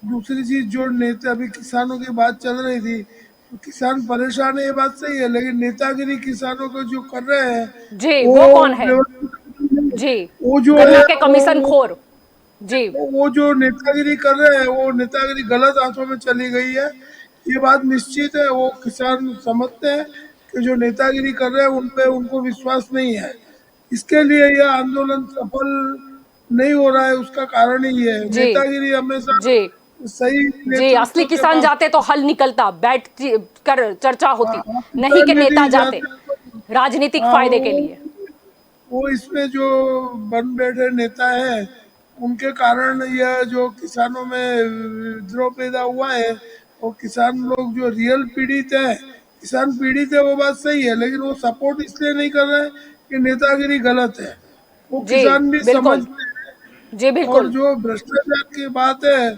दूसरी चीज, जो नेता, अभी किसानों की बात चल रही थी, तो किसान परेशान है ये बात सही है, लेकिन नेतागिरी किसानों को जो कर रहे हैं जी वो कौन है? जी वो जो गन्ना के कमीशन खोर जी, वो जो नेतागिरी कर रहे हैं वो नेतागिरी गलत हाथों में चली गई है। ये बात निश्चित है, वो किसान समझते हैं कि जो नेतागिरी कर रहे हैं उन पे उनको विश्वास नहीं है। इसके लिए यह आंदोलन सफल नहीं हो रहा है, उसका कारण ही है जी नेतागिरी हमेशा जी सही जी। असली नेतृत्व के किसान पास। जाते तो हल निकलता, बैठ कर चर्चा होती, हाँ, नहीं कि नेता यदि जाते जाते राजनीतिक हाँ, फायदे के लिए। वो इसमें जो बन बैठे नेता है उनके कारण यह जो किसानों में विद्रोह पैदा हुआ है, और किसान लोग जो रियल पीड़ित है, किसान पीड़ित है वो बात सही है, लेकिन वो सपोर्ट इसलिए नहीं कर रहे हैं कि नेतागिरी गलत है, वो जी किसान भी बिल्कुल। समझते हैं। जी और बिल्कुल। जो भ्रष्टाचार की बात है,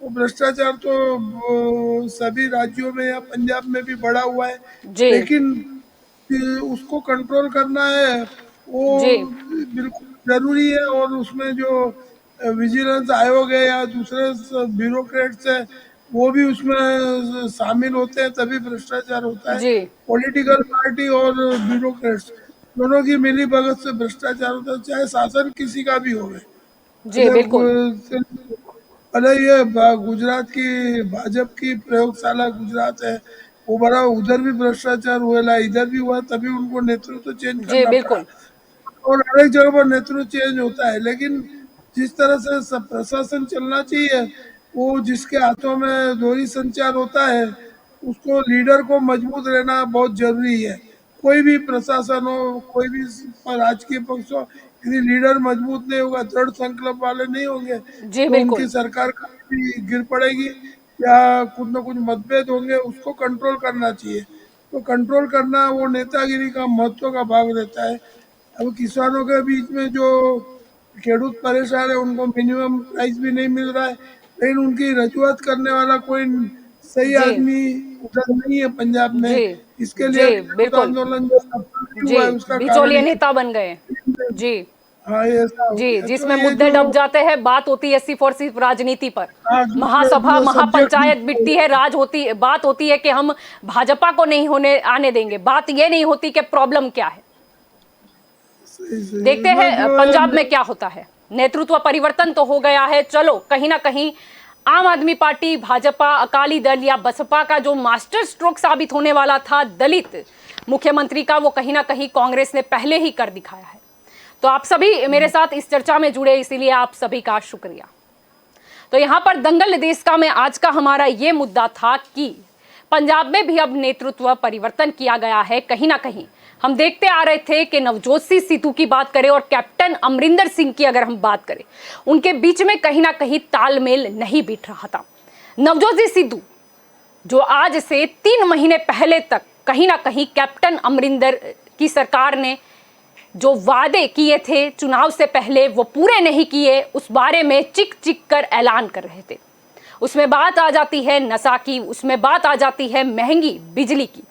वो भ्रष्टाचार तो सभी राज्यों में या पंजाब में भी बढ़ा हुआ है, जी लेकिन उसको कंट्रोल करना है वो जी बिल्कुल जरूरी है। और उसमें जो विजिलेंस आयोग है या दूसरे ब्यूरोक्रेट्स है वो भी उसमें शामिल होते हैं, तभी भ्रष्टाचार होता है। जी पॉलिटिकल पार्टी और ब्यूरोक्रेट्स दोनों की मिली भगत से भ्रष्टाचार होता है, चाहे शासन किसी का भी हो। जी बिल्कुल। भले ये गुजरात की भाजपा की प्रयोगशाला गुजरात है, वो बड़ा उधर भी भ्रष्टाचार हुआ, इधर भी हुआ, तभी उनको नेतृत्व चेंज जी करना पड़ा। बिल्कुल। और हर एक जगह पर नेतृत्व चेंज होता है, लेकिन जिस तरह से सब प्रशासन चलना चाहिए वो जिसके हाथों में दोहरी संचार होता है, उसको लीडर को मजबूत रहना बहुत जरूरी है। कोई भी प्रशासन हो, कोई भी राजकीय पक्ष हो, यदि लीडर मजबूत नहीं होगा, दृढ़ संकल्प वाले नहीं होंगे, जी तो उनकी बिल्कुल। सरकार कभी गिर पड़ेगी या कुछ न कुछ मतभेद होंगे, उसको कंट्रोल करना चाहिए। तो कंट्रोल करना वो नेतागिरी का महत्व का भाग रहता है। अब किसानों के बीच में जो खेडूत परेशान है, उनको मिनिमम प्राइस भी नहीं मिल रहा है, लेकिन उनकी रजूआत करने वाला कोई सही जी आदमी उधर नहीं है पंजाब में। जी इसके लिए जी खेडूत बिल्कुल। आंदोलन जो सफल नहीं जी हुआ है उसका कारण बिचौलिए ये नेता बन गए। जी हाँ, ये ऐसा हो जी। गया। तो जिसमें ये मुद्दे जो दब जाते हैं, बात होती है सिर्फ और सिर्फ राजनीति पर, हाँ, महासभा जो महापंचायत बिकती है, सब्जेक्ट राज होती, बात होती है कि हम भाजपा को नहीं होने आने देंगे, बात ये नहीं होती कि प्रॉब्लम क्या है। देखते इसमें हैं जो पंजाब में क्या होता है। नेतृत्व परिवर्तन तो हो गया है, चलो कहीं ना कहीं आम आदमी पार्टी, भाजपा, अकाली दल या बसपा का जो मास्टर स्ट्रोक साबित होने वाला था दलित मुख्यमंत्री का, वो कहीं ना कहीं कांग्रेस ने पहले ही कर दिखाया है। तो आप सभी मेरे साथ इस चर्चा में जुड़े, इसीलिए आप सभी का शुक्रिया। तो यहां पर दंगल देश का में आज का हमारा ये मुद्दा था कि पंजाब में भी अब नेतृत्व परिवर्तन किया गया है। कहीं ना कहीं हम देखते आ रहे थे कि नवजोत सिंह सिद्धू की बात करें और कैप्टन अमरिंदर सिंह की अगर हम बात करें, उनके बीच में कहीं ना कहीं तालमेल नहीं बिठ रहा था। नवजोत सिंह सिद्धू जो आज से 3 महीने पहले तक कहीं ना कहीं कैप्टन अमरिंदर की सरकार ने जो वादे किए थे चुनाव से पहले वो पूरे नहीं किए, उस बारे में चिक चिक कर ऐलान कर रहे थे। उसमें बात आ जाती है नशा की, उसमें बात आ जाती है महंगी बिजली की,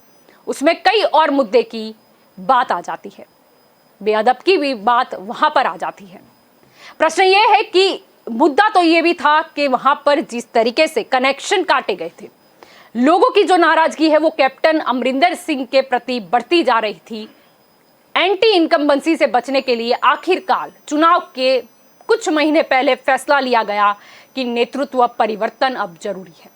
उसमें कई और मुद्दे की बात आ जाती है, बेअदब की भी बात वहां पर आ जाती है। प्रश्न ये है कि मुद्दा तो ये भी था कि वहां पर जिस तरीके से कनेक्शन काटे गए थे, लोगों की जो नाराजगी है वो कैप्टन अमरिंदर सिंह के प्रति बढ़ती जा रही थी। एंटी इनकम्बेंसी से बचने के लिए आखिरकार चुनाव के कुछ महीने पहले फैसला लिया गया कि नेतृत्व परिवर्तन अब जरूरी है।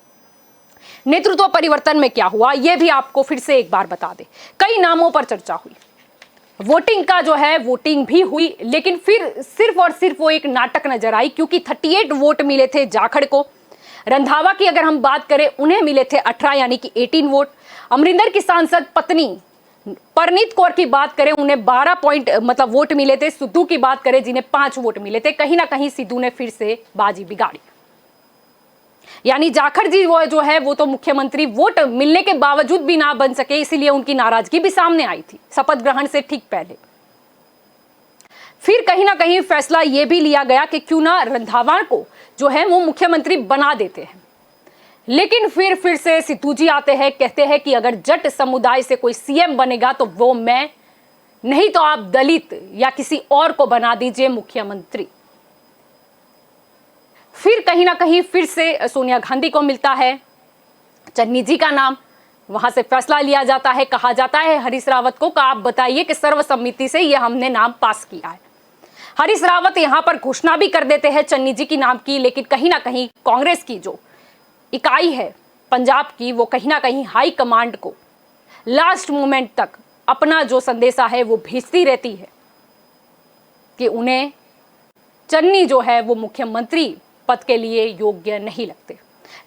नेतृत्व परिवर्तन में क्या हुआ ये भी आपको फिर से एक बार बता दे। कई नामों पर चर्चा हुई, वोटिंग का जो है वोटिंग भी हुई, लेकिन फिर सिर्फ और सिर्फ वो एक नाटक नजर आई, क्योंकि 38 वोट मिले थे जाखड़ को। रंधावा की अगर हम बात करें, उन्हें मिले थे 18 यानी कि 18 वोट। अमरिंदर की सांसद पत्नी परनीत कौर की बात करें, उन्हें 12 पॉइंट मतलब वोट मिले थे। सिद्धू की बात करें जिन्हें 5 वोट मिले थे। कहीं ना कहीं सिद्धू ने फिर से बाजी बिगाड़ी, यानी जाखड़ जी वो जो है वो तो मुख्यमंत्री वोट मिलने के बावजूद भी ना बन सके, इसीलिए उनकी नाराजगी भी सामने आई थी शपथ ग्रहण से ठीक पहले। फिर कहीं ना कहीं फैसला ये भी लिया गया कि क्यों ना रंधावा को जो है वो मुख्यमंत्री बना देते हैं। लेकिन फिर से सिद्धू जी आते हैं, कहते हैं कि अगर जट समुदाय से कोई सीएम बनेगा तो वो मैं, नहीं तो आप दलित या किसी और को बना दीजिए मुख्यमंत्री। फिर कहीं ना कहीं फिर से सोनिया गांधी को मिलता है चन्नी जी का नाम, वहां से फैसला लिया जाता है। कहा जाता है हरीश रावत को कि आप बताइए कि सर्वसम्मति से ये हमने नाम पास किया है। हरीश रावत यहां पर घोषणा भी कर देते हैं चन्नी जी की नाम की, लेकिन कहीं ना कहीं कांग्रेस की जो इकाई है पंजाब की वो कहीं ना कहीं हाई कमांड को लास्ट मोमेंट तक अपना जो संदेशा है वो भेजती रहती है कि उन्हें चन्नी जो है वो मुख्यमंत्री पद के लिए योग्य नहीं लगते।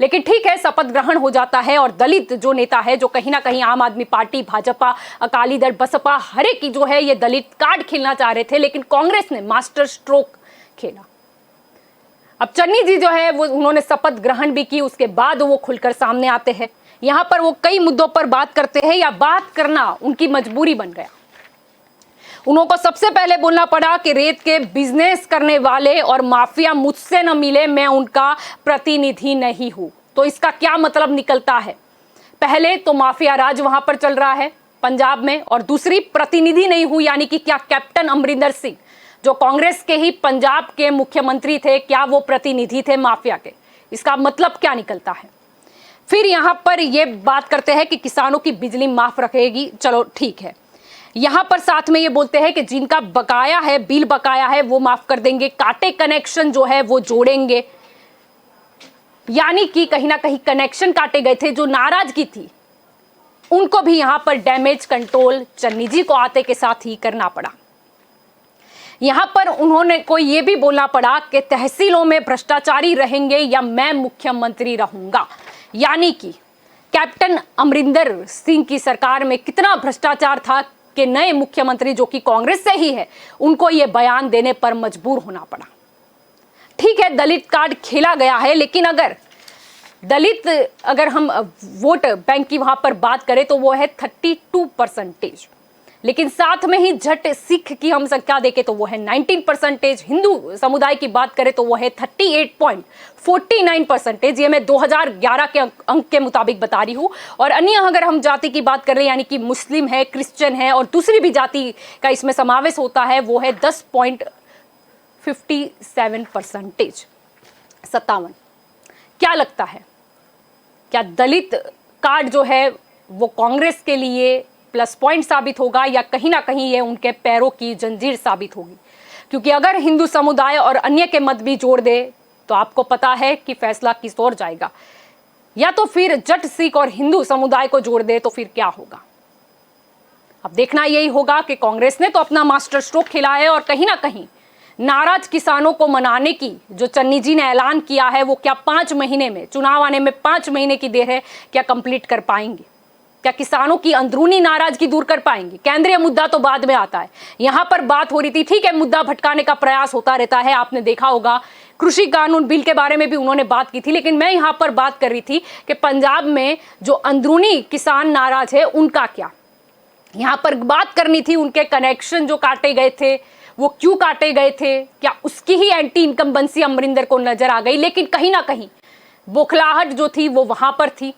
लेकिन ठीक है, शपथ ग्रहण हो जाता है और दलित जो नेता है, जो कहीं ना कहीं आम आदमी पार्टी, भाजपा, अकाली दल, बसपा, हर एक की जो है ये दलित कार्ड खेलना चाह रहे थे, लेकिन कांग्रेस ने मास्टर स्ट्रोक खेला। अब चन्नी जी जो है वो उन्होंने शपथ ग्रहण भी की, उसके बाद वो खुलकर सामने आते हैं। यहां पर वो कई मुद्दों पर बात करते हैं या बात करना उनकी मजबूरी बन गया। उनको सबसे पहले बोलना पड़ा कि रेत के बिजनेस करने वाले और माफिया मुझसे न मिले, मैं उनका प्रतिनिधि नहीं हूं। तो इसका क्या मतलब निकलता है? पहले तो माफिया राज वहां पर चल रहा है पंजाब में, और दूसरी प्रतिनिधि नहीं हूं, यानी कि क्या कैप्टन अमरिंदर सिंह जो कांग्रेस के ही पंजाब के मुख्यमंत्री थे, क्या वो प्रतिनिधि थे माफिया के? इसका मतलब क्या निकलता है? फिर यहां पर ये बात करते हैं कि किसानों की बिजली माफ रखेगी, चलो ठीक है। यहां पर साथ में ये बोलते हैं कि जिनका बकाया है, बिल बकाया है, वो माफ कर देंगे, काटे कनेक्शन जो है वो जोड़ेंगे। यानी कि कहीं ना कहीं कनेक्शन काटे गए थे, जो नाराजगी थी उनको भी यहां पर डैमेज कंट्रोल चन्नी जी को आते के साथ ही करना पड़ा। यहां पर उन्होंने को ये भी बोलना पड़ा कि तहसीलों में भ्रष्टाचारी रहेंगे या मैं मुख्यमंत्री रहूंगा। यानी कि कैप्टन अमरिंदर सिंह की सरकार में कितना भ्रष्टाचार था कि नए मुख्यमंत्री जो कि कांग्रेस से ही है, उनको ये बयान देने पर मजबूर होना पड़ा। ठीक है, दलित कार्ड खेला गया है, लेकिन अगर हम वोट बैंक की वहां पर बात करें तो वो है 32%। लेकिन साथ में ही झट सिख की हम संख्या देखें तो वो है 19%। हिंदू समुदाय की बात करें तो वो है 38.49%। ये मैं 2011 के अंक के मुताबिक बता रही हूँ। और अन्य अगर हम जाति की बात करें, यानी कि मुस्लिम है, क्रिश्चियन है और दूसरी भी जाति का इसमें समावेश होता है, वो है 10.57%। 57। क्या लगता है, क्या दलित कार्ड जो है वो कांग्रेस के लिए प्लस पॉइंट साबित होगा या कहीं ना कहीं ये उनके पैरों की जंजीर साबित होगी? क्योंकि अगर हिंदू समुदाय और अन्य के मत भी जोड़ दे तो आपको पता है कि फैसला किस ओर जाएगा। या तो फिर जट सिख और हिंदू समुदाय को जोड़ दे तो फिर क्या होगा? अब देखना यही होगा कि कांग्रेस ने तो अपना मास्टर स्ट्रोक खेला है और कहीं ना कहीं नाराज किसानों को मनाने की जो चन्नी जी ने ऐलान किया है, वो क्या 5 महीने में, चुनाव आने में 5 महीने की देर है, क्या कंप्लीट कर पाएंगे? क्या किसानों की अंदरूनी नाराजगी दूर कर पाएंगे? केंद्रीय मुद्दा तो बाद में आता है। यहां पर बात हो रही थी, ठीक है, मुद्दा भटकाने का प्रयास होता रहता है, आपने देखा होगा कृषि कानून बिल के बारे में भी उन्होंने बात की थी, लेकिन मैं यहां पर बात कर रही थी कि पंजाब में जो अंदरूनी किसान नाराज है उनका क्या। यहां पर बात करनी थी उनके कनेक्शन जो काटे गए थे वो क्यों काटे गए थे, क्या उसकी ही एंटी इनकम्बेंसी अमरिंदर को नजर आ गई? लेकिन कहीं ना कहीं बौखलाहट जो थी वो वहां पर थी।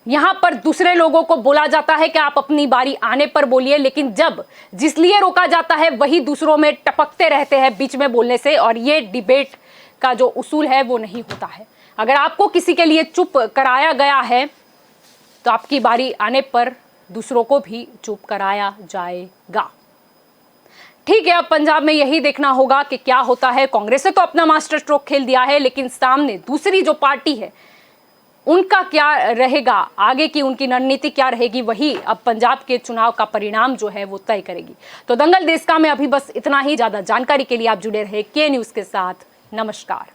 यहां पर दूसरे लोगों को बोला जाता है कि आप अपनी बारी आने पर बोलिए, लेकिन जब जिस लिए रोका जाता है वही दूसरों में टपकते रहते हैं बीच में बोलने से, और ये डिबेट का जो उसूल है वो नहीं होता है। अगर आपको किसी के लिए चुप कराया गया है तो आपकी बारी आने पर दूसरों को भी चुप कराया जाएगा। ठीक है, अब पंजाब में यही देखना होगा कि क्या होता है। कांग्रेस ने तो अपना मास्टर स्ट्रोक खेल दिया है, लेकिन सामने दूसरी जो पार्टी है उनका क्या रहेगा, आगे की उनकी रणनीति क्या रहेगी, वही अब पंजाब के चुनाव का परिणाम जो है वो तय करेगी। तो दंगल देश का में अभी बस इतना ही। ज्यादा जानकारी के लिए आप जुड़े रहे के न्यूज के साथ। नमस्कार।